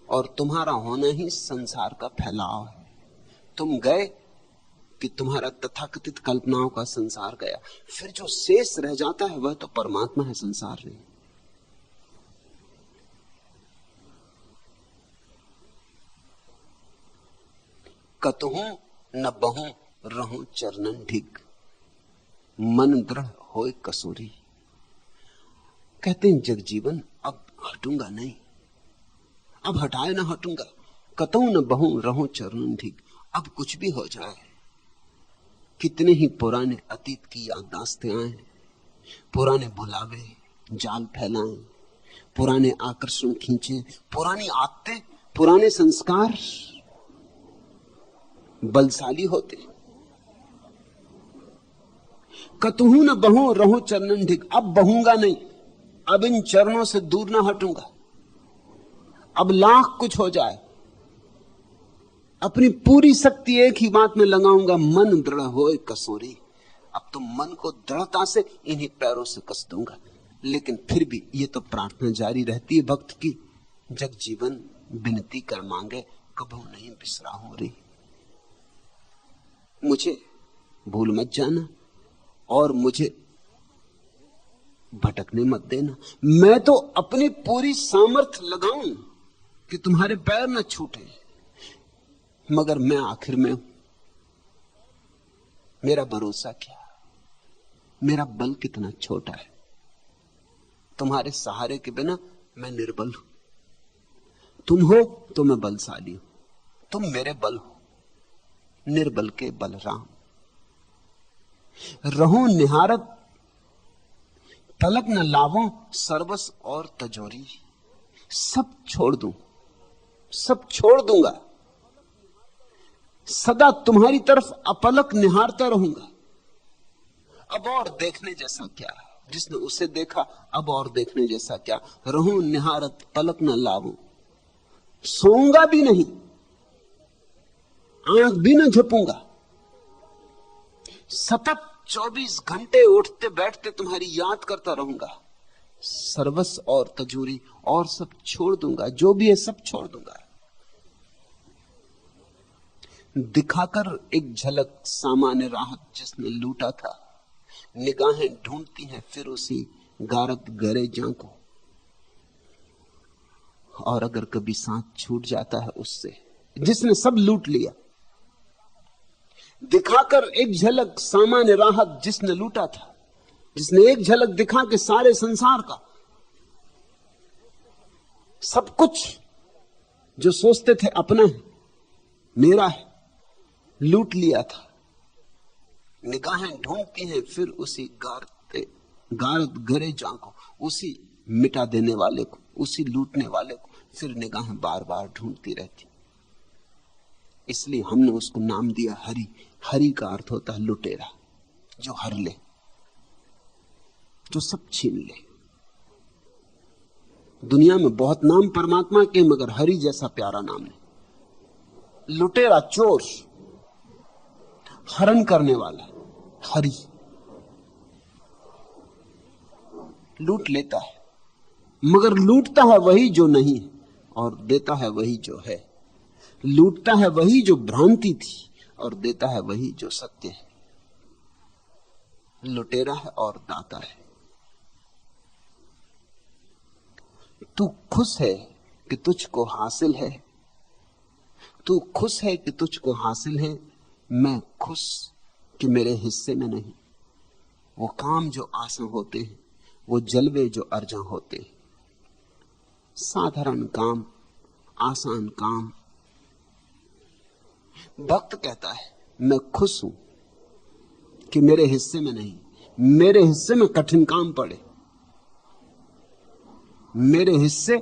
S3: और तुम्हारा होना ही संसार का फैलाव है। तुम गए कि तुम्हारा तथाकथित कल्पनाओं का संसार गया, फिर जो शेष रह जाता है वह तो परमात्मा है, संसार नहीं। कतहूं न बहूं रहूं चरणन ढिग, मन दृढ़ होए कसूरी। कहते हैं जगजीवन अब हटूंगा नहीं, अब हटाए ना हटूंगा। कतहूं न बहूं रहूं चरणन ढिग, अब कुछ भी हो जाए, कितने ही पुराने अतीत की याददाश्तें आए, पुराने भुलावे जाल फैलाएं, पुराने आकर्षण खींचे, पुरानी आदतें, पुराने संस्कार बलशाली होते। कतहूं न बहूं रहूं चरणन ढिग, अब बहूंगा नहीं, अब इन चरणों से दूर ना हटूंगा। अब लाख कुछ हो जाए, अपनी पूरी शक्ति एक ही बात में लगाऊंगा, मन दृढ़ होए कसोरी। अब तो मन को दृढ़ता से इन्हीं पैरों से कस दूंगा। लेकिन फिर भी ये तो प्रार्थना जारी रहती है भक्त की, जग जीवन विनती कर मांगे, कभू नहीं बिसरा हो रही। मुझे भूल मत जाना और मुझे भटकने मत देना। मैं तो अपनी पूरी सामर्थ्य लगाऊं कि तुम्हारे पैर न छूटे, मगर मैं आखिर में हूं। मेरा भरोसा क्या, मेरा बल कितना छोटा है। तुम्हारे सहारे के बिना मैं निर्बल हूं। तुम हो तो मैं बलशाली हूं, तुम मेरे बल हो। निर्बल के बलराम। रहूं निहारत पलक न लावों सर्वस और तजोरी। सब छोड़ दूं, सब छोड़ दूंगा, सदा तुम्हारी तरफ अपलक निहारता रहूंगा। अब और देखने जैसा क्या, जिसने उसे देखा अब और देखने जैसा क्या। रहूं निहारत पलक न लावूं, सोऊंगा भी नहीं, आंख भी न झपूंगा, सतत 24 घंटे उठते बैठते तुम्हारी याद करता रहूंगा। सर्वस्व और तजूरी, और सब छोड़ दूंगा, जो भी है सब छोड़ दूंगा। दिखाकर एक झलक सामान्य राहत जिसने लूटा था, निगाहें ढूंढती हैं फिर उसी गारत गरे जां को। और अगर कभी साथ छूट जाता है उससे जिसने सब लूट लिया, दिखाकर एक झलक सामान्य राहत जिसने लूटा था, जिसने एक झलक दिखा के सारे संसार का सब कुछ जो सोचते थे अपना है, मेरा है, लूट लिया था। निगाहें ढूंढती हैं फिर उसी गारत गरे जां को, उसी मिटा देने वाले को, उसी लूटने वाले को फिर निगाहें बार बार ढूंढती रहती। इसलिए हमने उसको नाम दिया हरि। हरि का अर्थ होता है लुटेरा, जो हर ले, जो सब छीन ले। दुनिया में बहुत नाम परमात्मा के, मगर हरि जैसा प्यारा नाम नहीं। लुटेरा, चोर, हरण करने वाला हरि लूट लेता है, मगर लूटता है वही जो नहीं है और देता है वही जो है। लूटता है वही जो भ्रांति थी और देता है वही जो सत्य है। लुटेरा है और दाता है। तू खुश है कि तुझको हासिल है, तू खुश है कि तुझको हासिल है, मैं खुश कि मेरे हिस्से में नहीं। वो काम जो आसान होते हैं, वो जलवे जो अर्जा होते हैं। साधारण काम, आसान काम। भक्त कहता है मैं खुश हूं कि मेरे हिस्से में नहीं, मेरे हिस्से में कठिन काम पड़े, मेरे हिस्से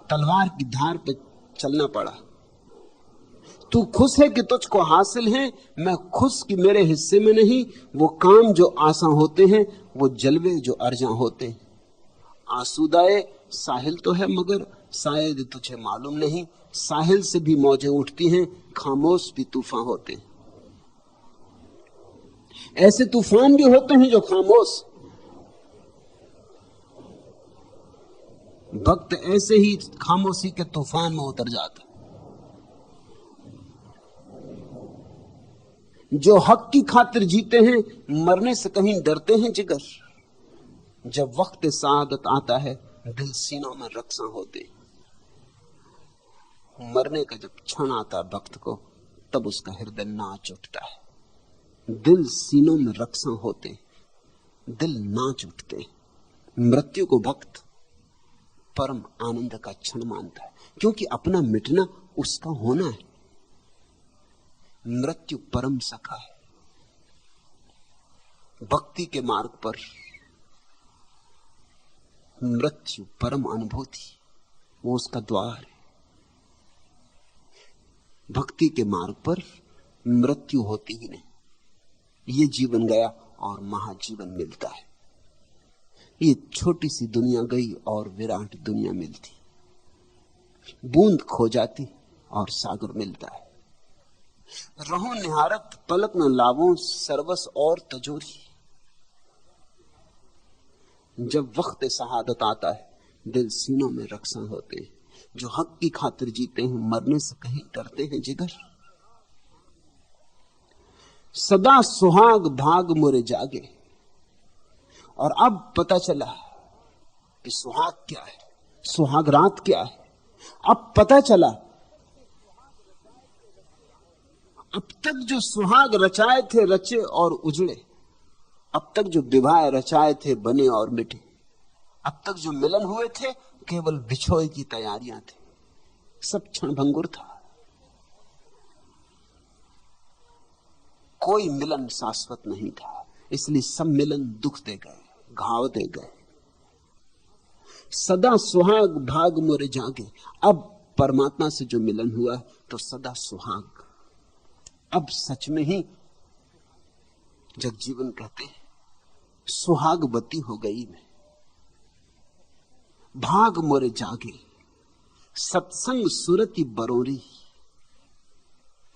S3: तलवार की धार पे चलना पड़ा। तू खुश है कि तुझको हासिल है, मैं खुश कि मेरे हिस्से में नहीं। वो काम जो आसान होते हैं, वो जलवे जो अर्जा होते हैं। आसूदाए साहिल तो है मगर शायद तुझे मालूम नहीं, साहिल से भी मौजें उठती हैं, खामोश भी तूफान होते हैं। ऐसे तूफान भी होते हैं जो खामोश। भक्त ऐसे ही खामोशी के तूफान में उतर जाता। जो हक की खातिर जीते हैं, मरने से कहीं डरते हैं जिगर। जब वक्त शहादत आता है, दिल सीनों में रक्सा होते। मरने का जब क्षण आता भक्त को, तब उसका हृदय नाच उठता है। दिल सीनों में रक्सा होते, दिल नाच उठते। मृत्यु को भक्त परम आनंद का क्षण मानता है, क्योंकि अपना मिटना उसका होना है। मृत्यु परम सखा है। भक्ति के मार्ग पर मृत्यु परम अनुभूति, वो उसका द्वार है। भक्ति के मार्ग पर मृत्यु होती ही नहीं। ये जीवन गया और महाजीवन मिलता है। ये छोटी सी दुनिया गई और विराट दुनिया मिलती। बूंद खो जाती और सागर मिलता है। रहूं निहारत पलक न लावों सर्वस और तजोरी। जब वक्त शहादत आता है, दिल सीनों में रक्सा होते हैं। जो हक की खातिर जीते हैं, मरने से कहीं डरते हैं जिगर। सदा सुहाग भाग मुरे जागे। और अब पता चला कि सुहाग क्या है, सुहाग रात क्या है। अब पता चला, अब तक जो सुहाग रचाए थे रचे और उजड़े, अब तक जो विवाह रचाए थे बने और मिटे, अब तक जो मिलन हुए थे केवल बिछोए की तैयारियां थी, सब क्षणभंगुर था। कोई मिलन शाश्वत नहीं था, इसलिए सब मिलन दुख दे गए, घाव दे गए। सदा सुहाग भाग मोरे जागे। अब परमात्मा से जो मिलन हुआ तो सदा सुहाग। अब सच में ही जगजीवन कहते हैं सुहागवती हो गई मैं। भाग मोरे जागे सत्संग सुरति बरोरी।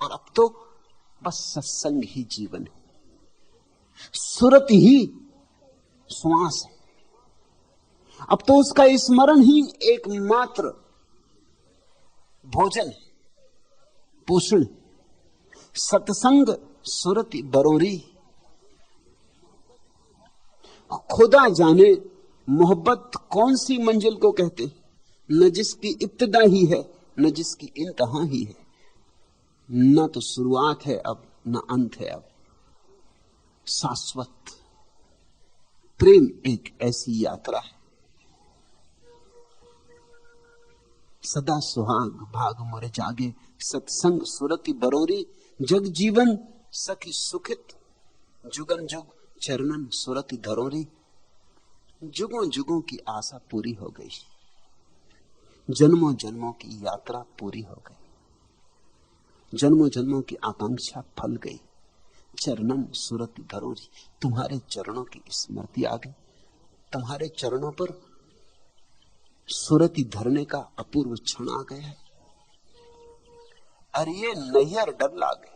S3: और अब तो बस सत्संग ही जीवन है, सुरति ही श्वास है। अब तो उसका स्मरण ही एकमात्र भोजन है, पोषण। सत्संग सुरति बरोरी। खुदा जाने मोहब्बत कौन सी मंजिल को कहते, न जिसकी इब्तिदा ही है न जिसकी इंतहा ही है। न तो शुरुआत है अब न अंत है अब। शाश्वत प्रेम एक ऐसी यात्रा है। सदा सुहाग भाग मोरे जागे सत्संग सुरति बरोरी। जग जीवन सखी सुखित जुगन जुग चरणन सुरति धरोरी। जुगों जुगों की आशा पूरी हो गई, जन्मों जन्मों की यात्रा पूरी हो गई, जन्मों जन्मों की आकांक्षा फल गई। चरणन सुरति धरोरी। तुम्हारे चरणों की स्मृति आ गई, तुम्हारे चरणों पर सुरति धरने का अपूर्व क्षण आ गया है। अरे ये नैयर डर लागे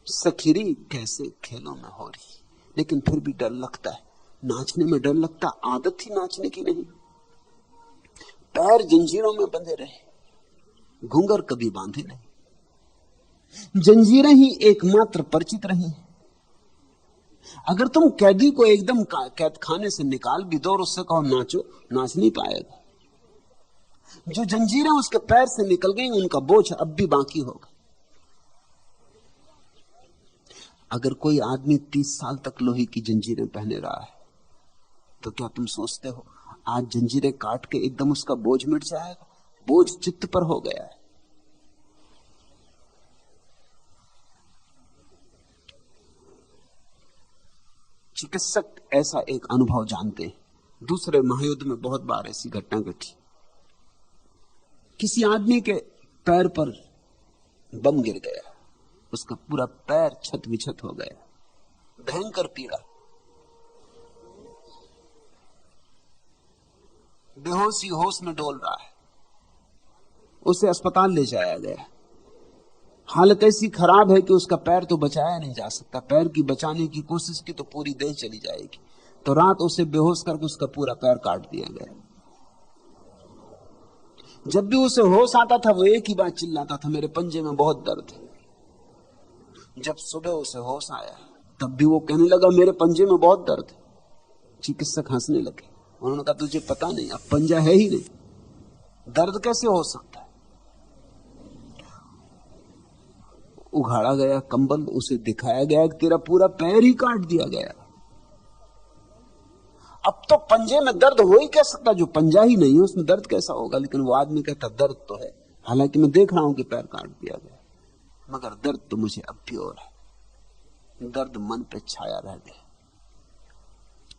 S3: सखीरी कैसे खेलों में हो रही। लेकिन फिर भी डर लगता है, नाचने में डर लगता। आदत ही नाचने की नहीं। पैर जंजीरों में बंधे रहे, घूंघर कभी बांधे नहीं। जंजीरें ही एकमात्र परिचित रही हैं। अगर तुम कैदी को एकदम कैद खाने से निकाल भी दो और उससे कहो नाचो, नाच नहीं पाएगा। जो जंजीरें उसके पैर से निकल गई उनका बोझ अब भी बाकी होगा। अगर कोई आदमी 30 साल तक लोहे की जंजीरें पहने रहा है तो क्या तुम सोचते हो आज जंजीरें काट के एकदम उसका बोझ मिट जाएगा? बोझ चित्त पर हो गया है। चिकित्सक ऐसा एक अनुभव जानते हैं। दूसरे महायुद्ध में बहुत बार ऐसी घटना घटी। किसी आदमी के पैर पर बम गिर गया, उसका पूरा पैर छत विछत हो गया, भयंकर पीड़ा, बेहोशी होश में डोल रहा है। उसे अस्पताल ले जाया गया। हालत ऐसी खराब है कि उसका पैर तो बचाया नहीं जा सकता। पैर की बचाने की कोशिश की तो पूरी देह चली जाएगी। तो रात उसे बेहोश करके उसका पूरा पैर काट दिया गया। जब भी उसे होश आता था वो एक ही बात चिल्लाता था, मेरे पंजे में बहुत दर्द है। जब सुबह उसे होश आया तब भी वो कहने लगा मेरे पंजे में बहुत दर्द है। चिकित्सक हंसने लगे। उन्होंने कहा तुझे पता नहीं, अब पंजा है ही नहीं, दर्द कैसे हो सकता है? उघाड़ा गया कंबल, उसे दिखाया गया कि तेरा पूरा पैर ही काट दिया गया। अब तो पंजे में दर्द हो ही क्या सकता, जो पंजा ही नहीं है उसमें दर्द कैसा होगा? लेकिन वो आदमी कहता दर्द तो है, हालांकि मैं देख रहा हूं कि पैर काट दिया गया, मगर दर्द तो मुझे अब भी हो रहा है। दर्द मन पे छाया रह गया।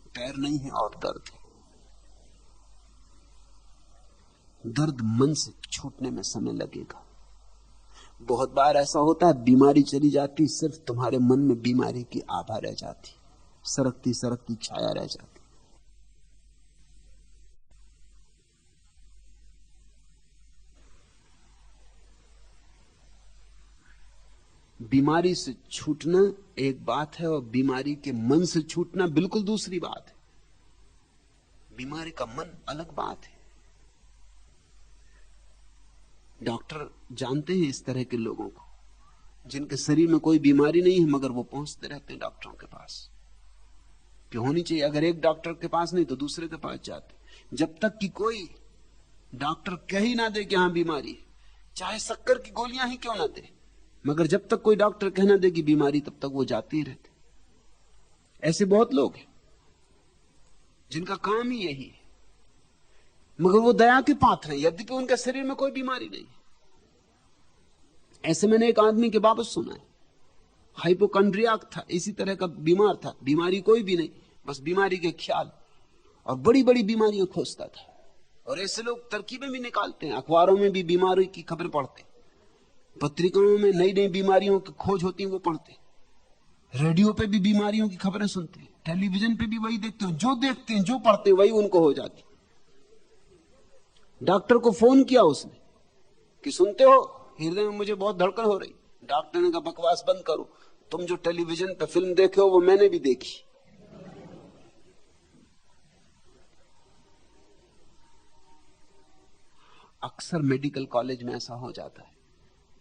S3: पैर नहीं है और दर्द है। दर्द मन से छूटने में समय लगेगा। बहुत बार ऐसा होता है बीमारी चली जाती, सिर्फ तुम्हारे मन में बीमारी की आभा रह जाती, सरकती सरकती छाया रह जाती। बीमारी से छूटना एक बात है और बीमारी के मन से छूटना बिल्कुल दूसरी बात है। बीमारी का मन अलग बात है। डॉक्टर जानते हैं इस तरह के लोगों को जिनके शरीर में कोई बीमारी नहीं है मगर वो पहुंचते रहते हैं डॉक्टरों के पास। क्यों होनी चाहिए? अगर एक डॉक्टर के पास नहीं तो दूसरे के पास जाते। जब तक कि कोई डॉक्टर कह ही ना दे कि हाँ बीमारी है, चाहे शक्कर की गोलियां ही क्यों ना दे, मगर जब तक कोई डॉक्टर कहना दे कि बीमारी, तब तक वो जाते ही रहते। ऐसे बहुत लोग हैं जिनका काम ही यही है, मगर वो दया के पात्र हैं यद्यपि उनके शरीर में कोई बीमारी नहीं। ऐसे मैंने एक आदमी के बाबत सुना है, हाइपोकॉन्ड्रियाक था, इसी तरह का बीमार था, बीमारी कोई भी नहीं, बस बीमारी के ख्याल, और बड़ी बड़ी बीमारियां खोजता था। और ऐसे लोग तरकीबें भी निकालते हैं, अखबारों में भी बीमारी की खबर पढ़ते, पत्रिकाओं में नई नई बीमारियों की खोज होती है वो पढ़ते, रेडियो पे भी बीमारियों की खबरें सुनते हैं, टेलीविजन पे भी वही देखते हैं, जो देखते हैं जो पढ़ते हैं वही उनको हो जाती। डॉक्टर को फोन किया उसने कि सुनते हो, हृदय में मुझे बहुत धड़कन हो रही। डॉक्टर ने कहा बकवास बंद करो, तुम जो टेलीविजन पे फिल्म देखे हो वो मैंने भी देखी। अक्सर मेडिकल कॉलेज में ऐसा हो जाता है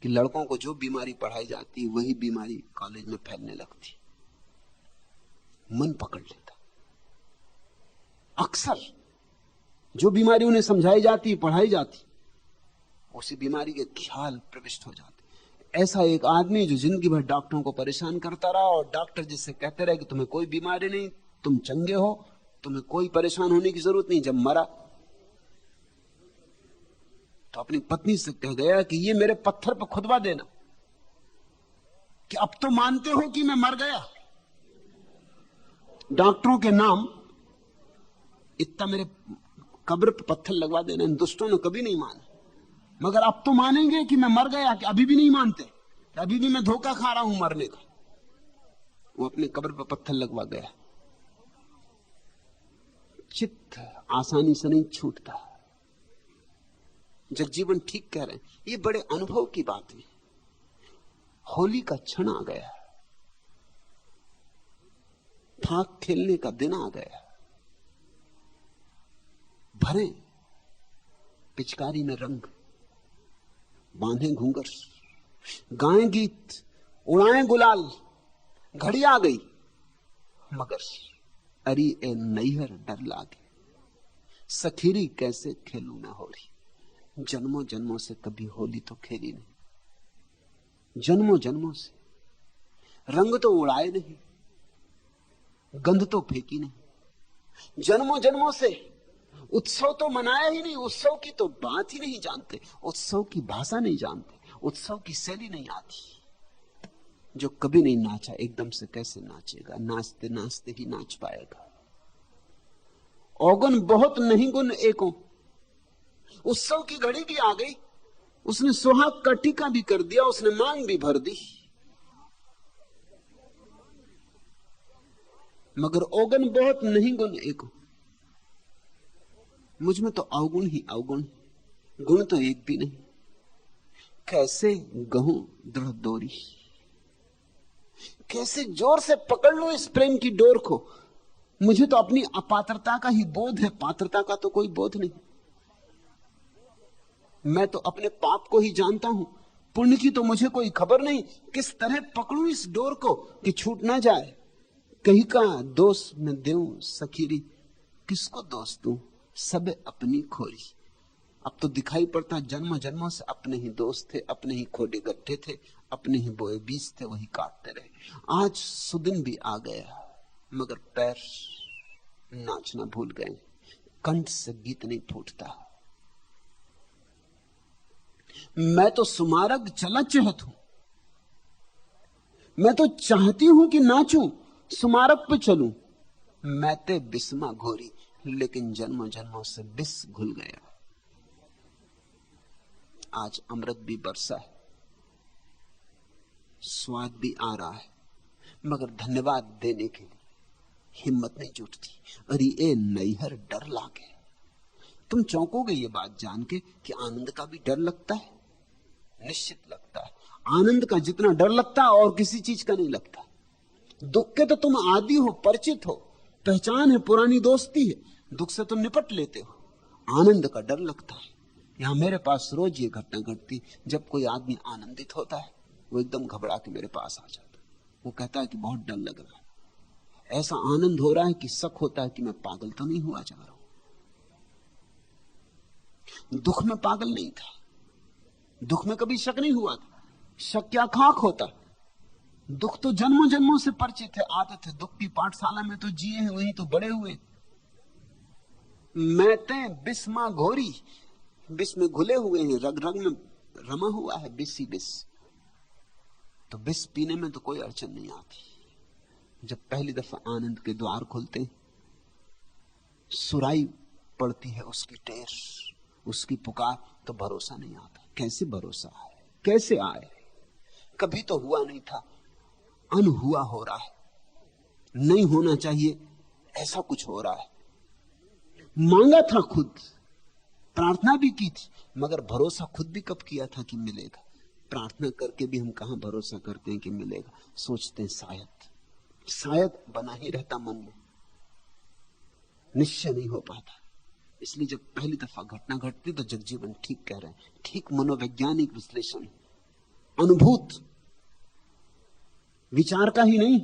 S3: कि लड़कों को जो बीमारी पढ़ाई जाती है वही बीमारी कॉलेज में फैलने लगती, मन पकड़ लेता। अक्सर जो बीमारी उन्हें समझाई जाती पढ़ाई जाती उसी बीमारी के ख्याल प्रविष्ट हो जाते। ऐसा एक आदमी जो जिंदगी भर डॉक्टरों को परेशान करता रहा और डॉक्टर जिससे कहते रहे कि तुम्हें कोई बीमारी नहीं, तुम चंगे हो, तुम्हें कोई परेशान होने की जरूरत नहीं, जब मरा तो अपनी पत्नी से कह गया कि ये मेरे पत्थर पर खुदवा देना कि अब तो मानते हो कि मैं मर गया। डॉक्टरों के नाम इतना मेरे कब्र पर पत्थर लगवा देना, इन दुष्टों ने कभी नहीं माना, मगर अब तो मानेंगे कि मैं मर गया, कि अभी भी नहीं मानते, अभी भी मैं धोखा खा रहा हूं मरने का। वो अपने कब्र पर पत्थर लगवा गया। चित्त आसानी से नहीं छूटता। जगजीवन ठीक कह रहे हैं, ये बड़े अनुभव की बात है। होली का क्षण आ गया, फाक खेलने का दिन आ गया, भरे पिचकारी में रंग, बांधे घूंघर, गाएं गीत, उड़ाएं गुलाल, घड़ी आ गई, मगर अरी ए नैहर डर लागे, सखीरी कैसे खेलू ना होली। जन्मों जन्मों से कभी होली तो खेली नहीं, जन्मों जन्मों से रंग तो उड़ाए नहीं, गंध तो फेंकी नहीं, जन्मों जन्मों से उत्सव तो मनाया ही नहीं, उत्सव की तो बात ही नहीं जानते, उत्सव की भाषा नहीं जानते, उत्सव की शैली नहीं आती। जो कभी नहीं नाचा एकदम से कैसे नाचेगा, नाचते नाचते ही नाच पाएगा। औगुन बहुत नहीं गुण एको, उत्सव की घड़ी भी आ गई, उसने सुहाग का टीका भी कर दिया, उसने मांग भी भर दी, मगर औगुन बहुत नहीं गुण एको। मुझ में तो अवगुण ही अवगुण, गुण तो एक भी नहीं। कैसे गहूं दृढ़ डोरी, कैसे जोर से पकड़ लो इस प्रेम की डोर को। मुझे तो अपनी अपात्रता का ही बोध है, पात्रता का तो कोई बोध नहीं। मैं तो अपने पाप को ही जानता हूं, पुण्य की तो मुझे कोई खबर नहीं। किस तरह पकड़ूं इस डोर को कि छूट ना जाए। कहीं का दोष मैं देऊं सखीरी, किसको दोष दूं, सब अपनी खोरी। अब तो दिखाई पड़ता जन्म जन्मों से अपने ही दोस्त थे, अपने ही खोटे गट्ठे थे, अपने ही बोए बीज थे, वही काटते रहे। आज सुदिन भी आ गया, मगर पैर नाचना भूल गए, कंठ से गीत नहीं फूटता। मैं तो सुमारग चला चाहत हूं, मैं तो चाहती हूं कि नाचूं, सुमारग पे चलूं। मैं ते बिस्मा घोरी, लेकिन जन्मों जन्मों से बिस घुल गया। आज अमृत भी बरसा है, स्वाद भी आ रहा है, मगर धन्यवाद देने के लिए हिम्मत नहीं जुटती। अरे ए नैहर डर लागे। तुम चौंकोगे ये बात जान के कि आनंद का भी डर लगता है। निश्चित लगता है, आनंद का जितना डर लगता है और किसी चीज का नहीं लगता। दुख के तो तुम आदी हो, परिचित हो, पहचान है, पुरानी दोस्ती है, दुख से तुम निपट लेते हो। आनंद का डर लगता है। यहां मेरे पास रोज ये घटना घटती, जब कोई आदमी आनंदित होता है वो एकदम घबरा के मेरे पास आ जाता है। वो कहता है कि बहुत डर लग रहा है, ऐसा आनंद हो रहा है कि शक होता है कि मैं पागल तो नहीं हुआ जा रहा हूं। दुख में पागल नहीं था, दुख में कभी शक नहीं हुआ था। शक क्या खाक होता। दुख तो जन्मों जन्मों से परिचित है, आदत है, दुख की पाठशाला में तो जिए हैं, वहीं तो बड़े हुए। मैते बिस्मा घोरी, बिस में घुले हुए हैं, रग रग में रमा हुआ है बिस ही बिस। तो विष पीने में तो कोई अड़चन नहीं आती। जब पहली दफा आनंद के द्वार खुलते, सुराई पड़ती है उसकी टेर, उसकी पुकार, तो भरोसा नहीं आता। कैसे भरोसा आए, कैसे आए? कभी तो हुआ नहीं था, अनहुआ हो रहा है, नहीं होना चाहिए ऐसा कुछ हो रहा है। मांगा था खुद, प्रार्थना भी की थी, मगर भरोसा खुद भी कब किया था कि मिलेगा? प्रार्थना करके भी हम कहां भरोसा करते हैं कि मिलेगा? सोचते हैं शायद, शायद बना ही रहता मन में, निश्चय नहीं हो पाता। इसलिए जब पहली दफा घटना घटती तो जगजीवन ठीक कह रहे हैं, ठीक मनोवैज्ञानिक विश्लेषण, अनुभूत, विचार का ही नहीं,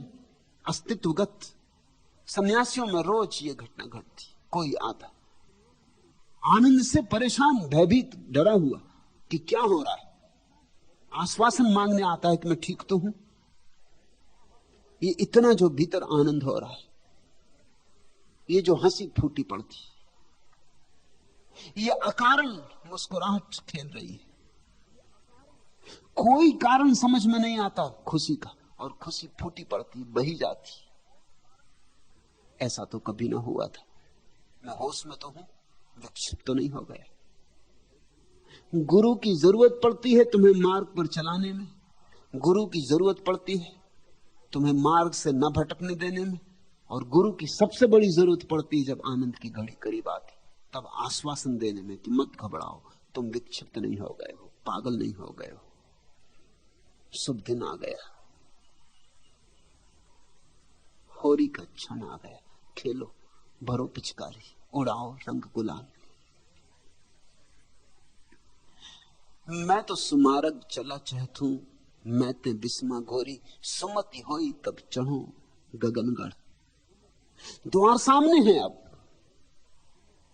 S3: अस्तित्वगत। सन्यासियों में रोज ये घटना घटती, कोई आता आनंद से परेशान, भयभीत, डरा हुआ कि क्या हो रहा है, आश्वासन मांगने आता है कि मैं ठीक तो हूं। ये इतना जो भीतर आनंद हो रहा है, ये जो हंसी फूटी पड़ती, ये अकारण मुस्कुराहट खेल रही है, कोई कारण समझ में नहीं आता खुशी का, और खुशी फूटी पड़ती, बही जाती। ऐसा तो कभी ना हुआ था। मैं होश में तो हूं, विक्षिप्त तो नहीं हो गया। गुरु की जरूरत पड़ती है तुम्हें मार्ग पर चलाने में, गुरु की जरूरत पड़ती है तुम्हें मार्ग से न भटकने देने में, और गुरु की सबसे बड़ी जरूरत पड़ती है जब आनंद की घड़ी करीब आती, तब आश्वासन देने में कि मत घबराओ, तुम विक्षिप्त नहीं हो गए हो, पागल नहीं हो गए हो, शुभ दिन आ गया, होरी का क्षण आ गया, खेलो, भरो पिचकारी, उड़ाओ रंग गुलाल। मैं तो सुमारग चला चहतू, मैं ते बिस्मा घोरी, सुमति होई तब चढ़ो गगनगढ़। द्वार सामने है,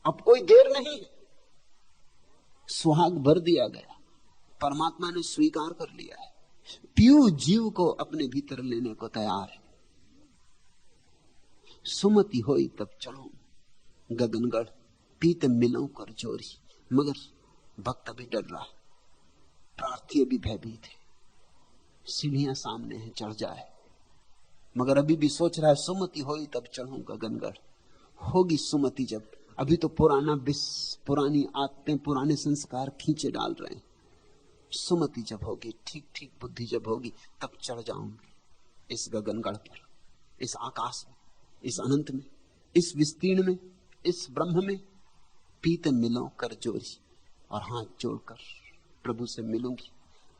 S3: अब कोई देर नहीं, सुहाग भर दिया गया, परमात्मा ने स्वीकार कर लिया है, पीयू जीव को अपने भीतर लेने को तैयार है। सुमति होई तब चढ़ो गगनगढ़, पीते मिलो कर जोरी। मगर भक्त अभी डर रहा, प्रार्थी अभी भयभीत है, सीढ़ियां सामने हैं, चढ़ जाए, मगर अभी भी सोच रहा है सुमति होई तब चढ़ूं गगनगढ़। होगी सुमति जब, अभी तो पुराना विष, पुरानी आदतें, पुराने संस्कार खींचे डाल रहे हैं। सुमति जब होगी, ठीक ठीक बुद्धि जब होगी, तब चढ़ जाऊंगी इस गगनगढ़ पर, इस आकाश में, इस अनंत में, इस विस्तीर्ण में, इस ब्रह्म में। पीते मिलो कर जोरी, और हाथ जोड़कर प्रभु से मिलूंगी।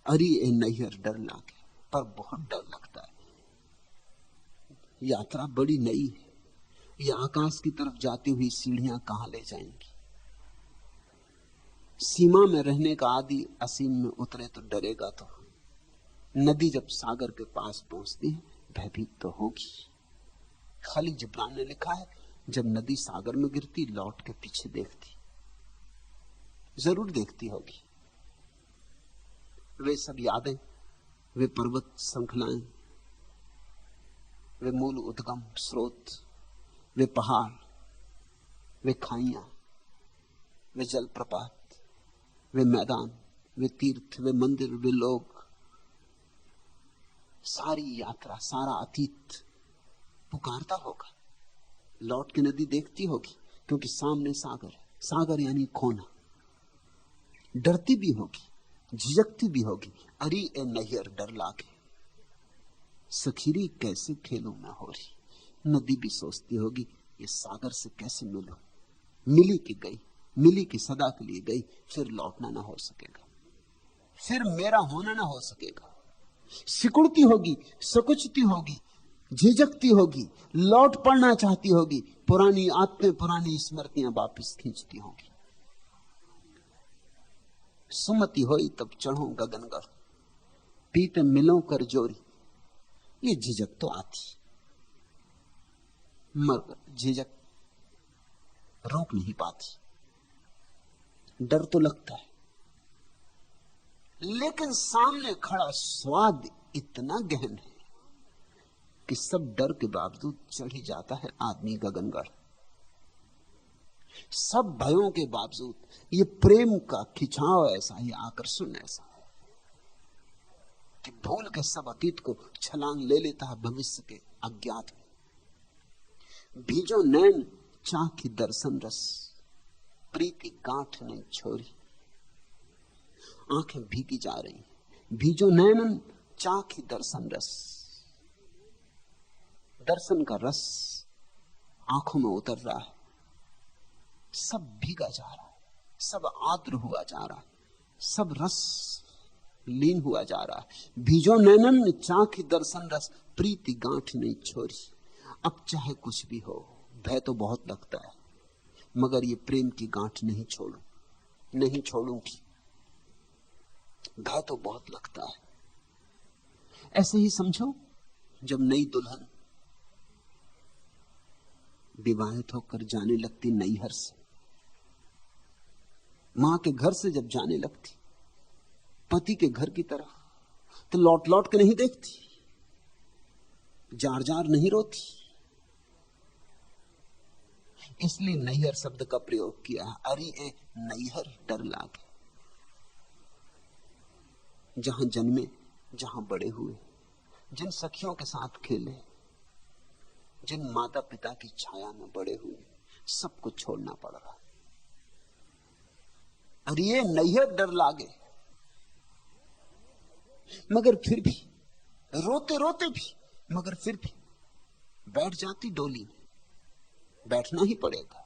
S3: अरे ए नैहर डर लागे, पर बहुत डर लगता है। यात्रा बड़ी नई है, ये आकाश की तरफ जाती हुई सीढ़ियां कहां ले जाएंगी? सीमा में रहने का आदि असीम में उतरे तो डरेगा तो। नदी जब सागर के पास पहुंचती है, भयभीत तो होगी। खलील जिब्रान ने लिखा है, जब नदी सागर में गिरती, लौट के पीछे देखती, जरूर देखती होगी। वे सब यादें, वे पर्वत श्रृंखलाएं, वे मूल उद्गम स्रोत, वे पहाड़, वे खाइयां, वे जलप्रपात, वे मैदान, वे तीर्थ, वे मंदिर, वे लोग, सारी यात्रा, सारा अतीत पुकारता होगा। लौट के नदी देखती होगी, क्योंकि सामने सागर है। सागर यानी खोना। डरती भी होगी, झिझकती भी होगी। अरे ए नैहर डर लागे, सखीरी कैसे खेलूं मैं होरी। नदी भी सोचती होगी, ये सागर से कैसे मिलूं। मिली कि गई, मिली कि सदा के लिए गई, फिर लौटना ना हो सकेगा, फिर मेरा होना ना हो सकेगा। सिकुड़ती होगी, सकुचती होगी, झिझकती होगी, लौट पड़ना चाहती होगी, पुरानी आदतें, पुरानी स्मृतियां वापस खींचती होगी। सुमति होई तब चढ़ो गगनगढ़, पीते मिलो कर जोरी। ये झिझक तो आती, मगर झिझक रोक नहीं पाती। डर तो लगता है, लेकिन सामने खड़ा स्वाद इतना गहन है कि सब डर के बावजूद चढ़ ही जाता है आदमी गगनगढ़। सब भयों के बावजूद ये प्रेम का खिंचाव ऐसा, ये आकर्षण ऐसा है कि भूल के सब अतीत को छलांग ले लेता है भविष्य के अज्ञात में। भीजो नैन चाखी दर्शन रस, प्रीति गांठ नहीं छोड़ी। आंखें भीगी जा रही, भीजो नैनन चाखी दर्शन रस, दर्शन का रस आंखों में उतर रहा है, सब भीगा जा रहा है, सब आर्द्र हुआ जा रहा है, सब रस लीन हुआ जा रहा है। भीजो नैनन चाखी दर्शन रस, प्रीति गांठ नहीं छोड़ी। अब चाहे कुछ भी हो, भय तो बहुत लगता है, मगर ये प्रेम की गांठ नहीं छोड़ू, नहीं छोड़ूंगी। भय तो बहुत लगता है। ऐसे ही समझो, जब नई दुल्हन विवाहित होकर जाने लगती नैहर से, मां के घर से जब जाने लगती पति के घर की तरफ, तो लौट लौट के नहीं देखती, जार जार नहीं रोती। इसलिए नैहर शब्द का प्रयोग किया। अरे ए नैहर डर लागे। जहां जन्मे, जहां बड़े हुए, जिन सखियों के साथ खेले, जिन माता पिता की छाया में बड़े हुए, सबको छोड़ना पड़ रहा। अरे ये नैहर डर लागे। मगर फिर भी रोते रोते भी, मगर फिर भी बैठ जाती डोली में। बैठना ही पड़ेगा।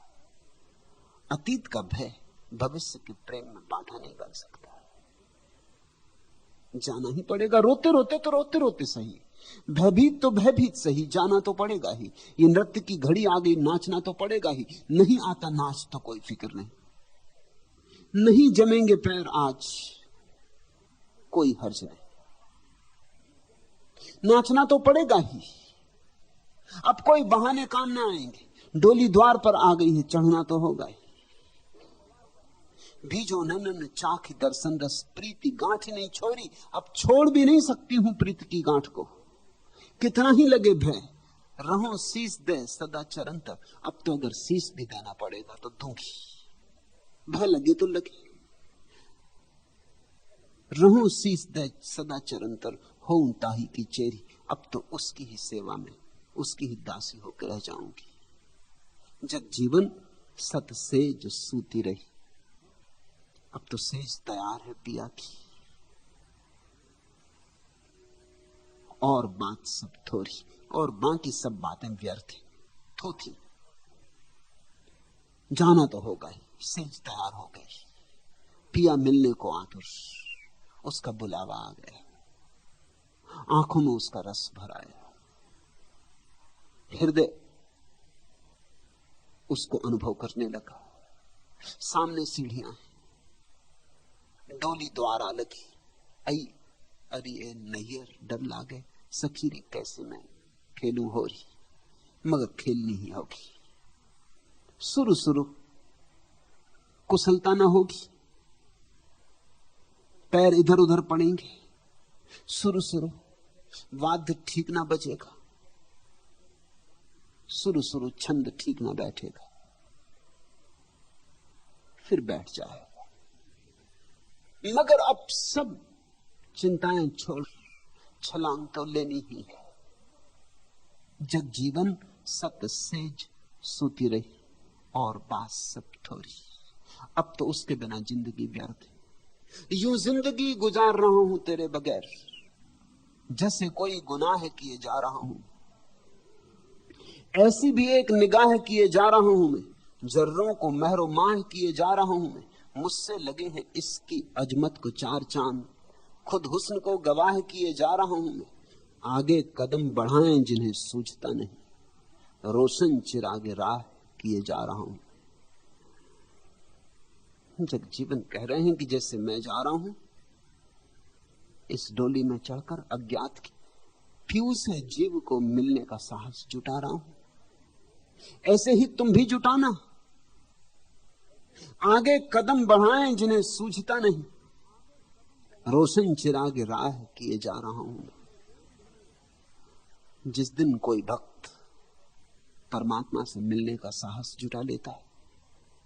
S3: अतीत का भय भविष्य के प्रेम में बाधा नहीं बन सकता। जाना ही पड़ेगा। रोते रोते तो रोते रोते सही, भयभीत तो भयभीत सही, जाना तो पड़ेगा ही। ये नृत्य की घड़ी आ गई, नाचना तो पड़ेगा ही। नहीं आता नाच तो कोई फिक्र नहीं, नहीं जमेंगे पैर आज, कोई हर्ज नहीं, नाचना तो पड़ेगा ही। अब कोई बहाने काम ना आएंगे। डोली द्वार पर आ गई है, चढ़ना तो होगा ही। भीजो नैनन चाखी दर्शन रस, प्रीति गांठ नहीं छोड़ी। अब छोड़ भी नहीं सकती हूं प्रीति की गांठ को, कितना ही लगे भय। रहो शीश दे सदा चरण तक। अब तो अगर शीश भी देना पड़ेगा तो दूंगी, भय लगे तो लगे। रहो शीश दे सदा चरण तर, हो ताही की चेरी। अब तो उसकी ही सेवा में, उसकी ही दासी होकर रह जाऊंगी। जब जीवन सत सेज सूती रही, अब तो सेज तैयार है पिया की। और बात सब थोड़ी, और बाकी सब बातें व्यर्थ हैं, थोथी। जाना तो होगा ही, सेज तैयार हो गई। पिया मिलने को आतुर, उसका बुलावा आ गया। आंखों में उसका रस भर आया, हृदय उसको अनुभव करने लगा। सामने सीढ़ियां हैं, डोली द्वारा लगी। आई अरे ए नैहर डर लागे, सखीरी कैसे मैं खेलूं हो रही, मगर खेलनी ही होगी। शुरू शुरू कुशलता ना होगी, पैर इधर उधर पड़ेंगे। शुरू शुरू वाद्य ठीक ना बजेगा, शुरू शुरू छंद ठीक ना बैठेगा, फिर बैठ जाएगा। मगर अब सब चिंताएं छोड़ छलांग तो लेनी ही है। जग जीवन सत सेज सूती रही, और बात सब थोड़ी। अब तो उसके बिना जिंदगी व्यर्थ है। यूं जिंदगी गुजार रहा हूं तेरे बगैर, जैसे कोई गुनाह किए जा रहा हूं। ऐसी भी एक निगाह किए जा रहा हूं मैं, जर्रों को महरो माह किए जा रहा हूं मैं। मुझसे लगे हैं इसकी अजमत को चार चांद, खुद हुस्न को गवाह किए जा रहा हूं मैं। आगे कदम बढ़ाएं जिन्हें सूझता नहीं, रोशन चिरागे राह किए जा रहा हूं। जग जीवन कह रहे हैं कि जैसे मैं जा रहा हूं इस डोली में चढ़कर अज्ञात की फ्यूज है जीव को मिलने का साहस जुटा रहा हूं, ऐसे ही तुम भी जुटाना। आगे कदम बढ़ाएं जिन्हें सूझता नहीं, रोशन चिराग राह किए जा रहा हूं। जिस दिन कोई भक्त परमात्मा से मिलने का साहस जुटा लेता है,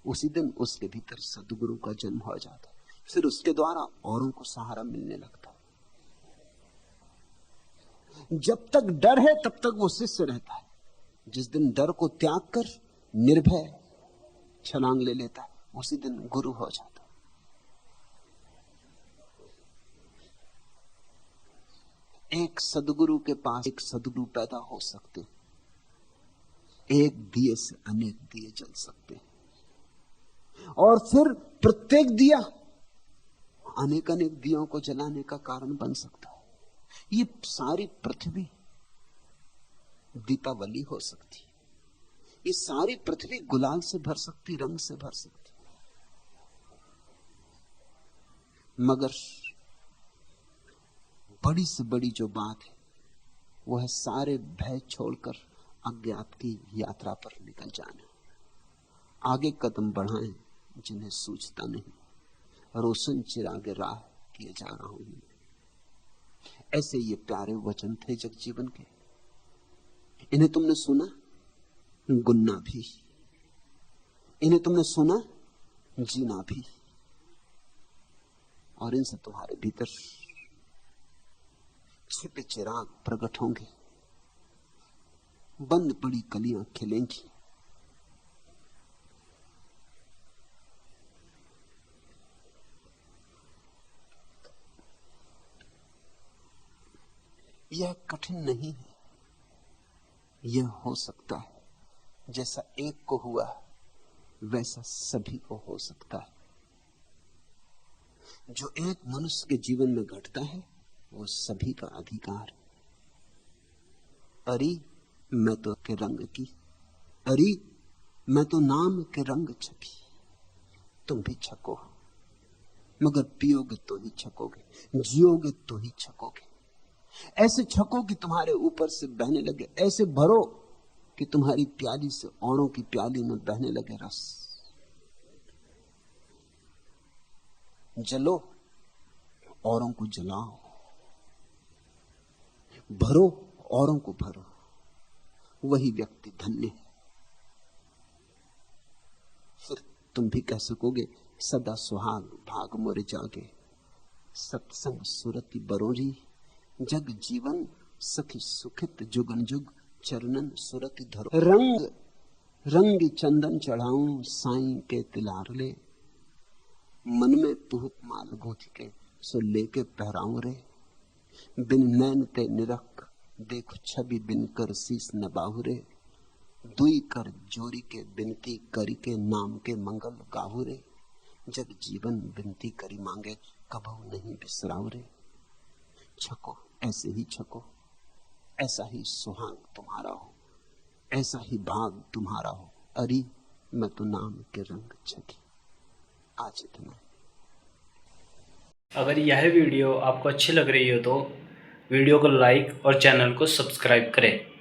S3: उसी दिन उसके भीतर सद्गुरु का जन्म हो जाता है। फिर उसके द्वारा औरों को सहारा मिलने लगता है। जब तक डर है तब तक वो शिष्य रहता है। जिस दिन डर को त्याग कर निर्भय छलांग ले लेता है, उसी दिन गुरु हो जाता है। एक सदगुरु के पास एक सदगुरु पैदा हो सकते हैं। एक दिए से अनेक दिए जल सकते हैं, और फिर प्रत्येक दिया अनेक अनेक दियों को जलाने का कारण बन सकता है। ये सारी पृथ्वी दीपावली हो सकती है, ये सारी पृथ्वी गुलाल से भर सकती, रंग से भर सकती। मगर बड़ी से बड़ी जो बात है वो है सारे भय छोड़कर अज्ञात की यात्रा पर निकल जाना। आगे कदम बढ़ाएं जिन्हें सूझता नहीं, रोशन चिरागे राह किए जा रहा हूं। ऐसे ये प्यारे वचन थे जगजीवन के। इन्हें तुमने सुना, गुनना भी। इन्हें तुमने सुना, जीना भी। और इनसे तुम्हारे भीतर छिपे चिराग प्रकट होंगे, बंद पड़ी कलियां खिलेंगी। यह कठिन नहीं है, यह हो सकता है। जैसा एक को हुआ वैसा सभी को हो सकता है। जो एक मनुष्य के जीवन में घटता है वो सभी का अधिकार है। अरे मैं तो के रंग की, अरे मैं तो नाम के रंग छकी। तुम भी छको, मगर पियोगे तो ही छकोगे, जियोगे तो ही छकोगे। ऐसे छको कि तुम्हारे ऊपर से बहने लगे, ऐसे भरो कि तुम्हारी प्याली से औरों की प्याली में बहने लगे रस। जलो, औरों को जलाओ, भरो, औरों को भरो। वही व्यक्ति धन्य है। फिर तुम भी कह सकोगे, सदा सुहाग भाग मोर जागे, सत्संग सुरति बरोरी, जग जीवन सखी सुखित जुगन जुग, चरणन सुरति धरो। रंग रंग चंदन चढ़ाऊं साईं के तिलार ले, मन में पुहुत माल गूंथ के सो लेके पहराऊं रे। बिन नैन ते निरख देखो छवि, बिन कर शीस न बाहुरे। दुई कर जोरी के बिनती करी के, नाम के मंगल गाहु रे। जग जीवन बिनती करी मांगे, कबहू नहीं बिसराऊ रे। छको, ऐसे ही छको, ऐसा ही सुहाग तुम्हारा हो, ऐसा ही भाग तुम्हारा हो। अरे मैं तो नाम के रंग छकी। आज इतना।
S1: अगर यह वीडियो आपको अच्छी लग रही हो तो वीडियो को लाइक और चैनल को सब्सक्राइब करें।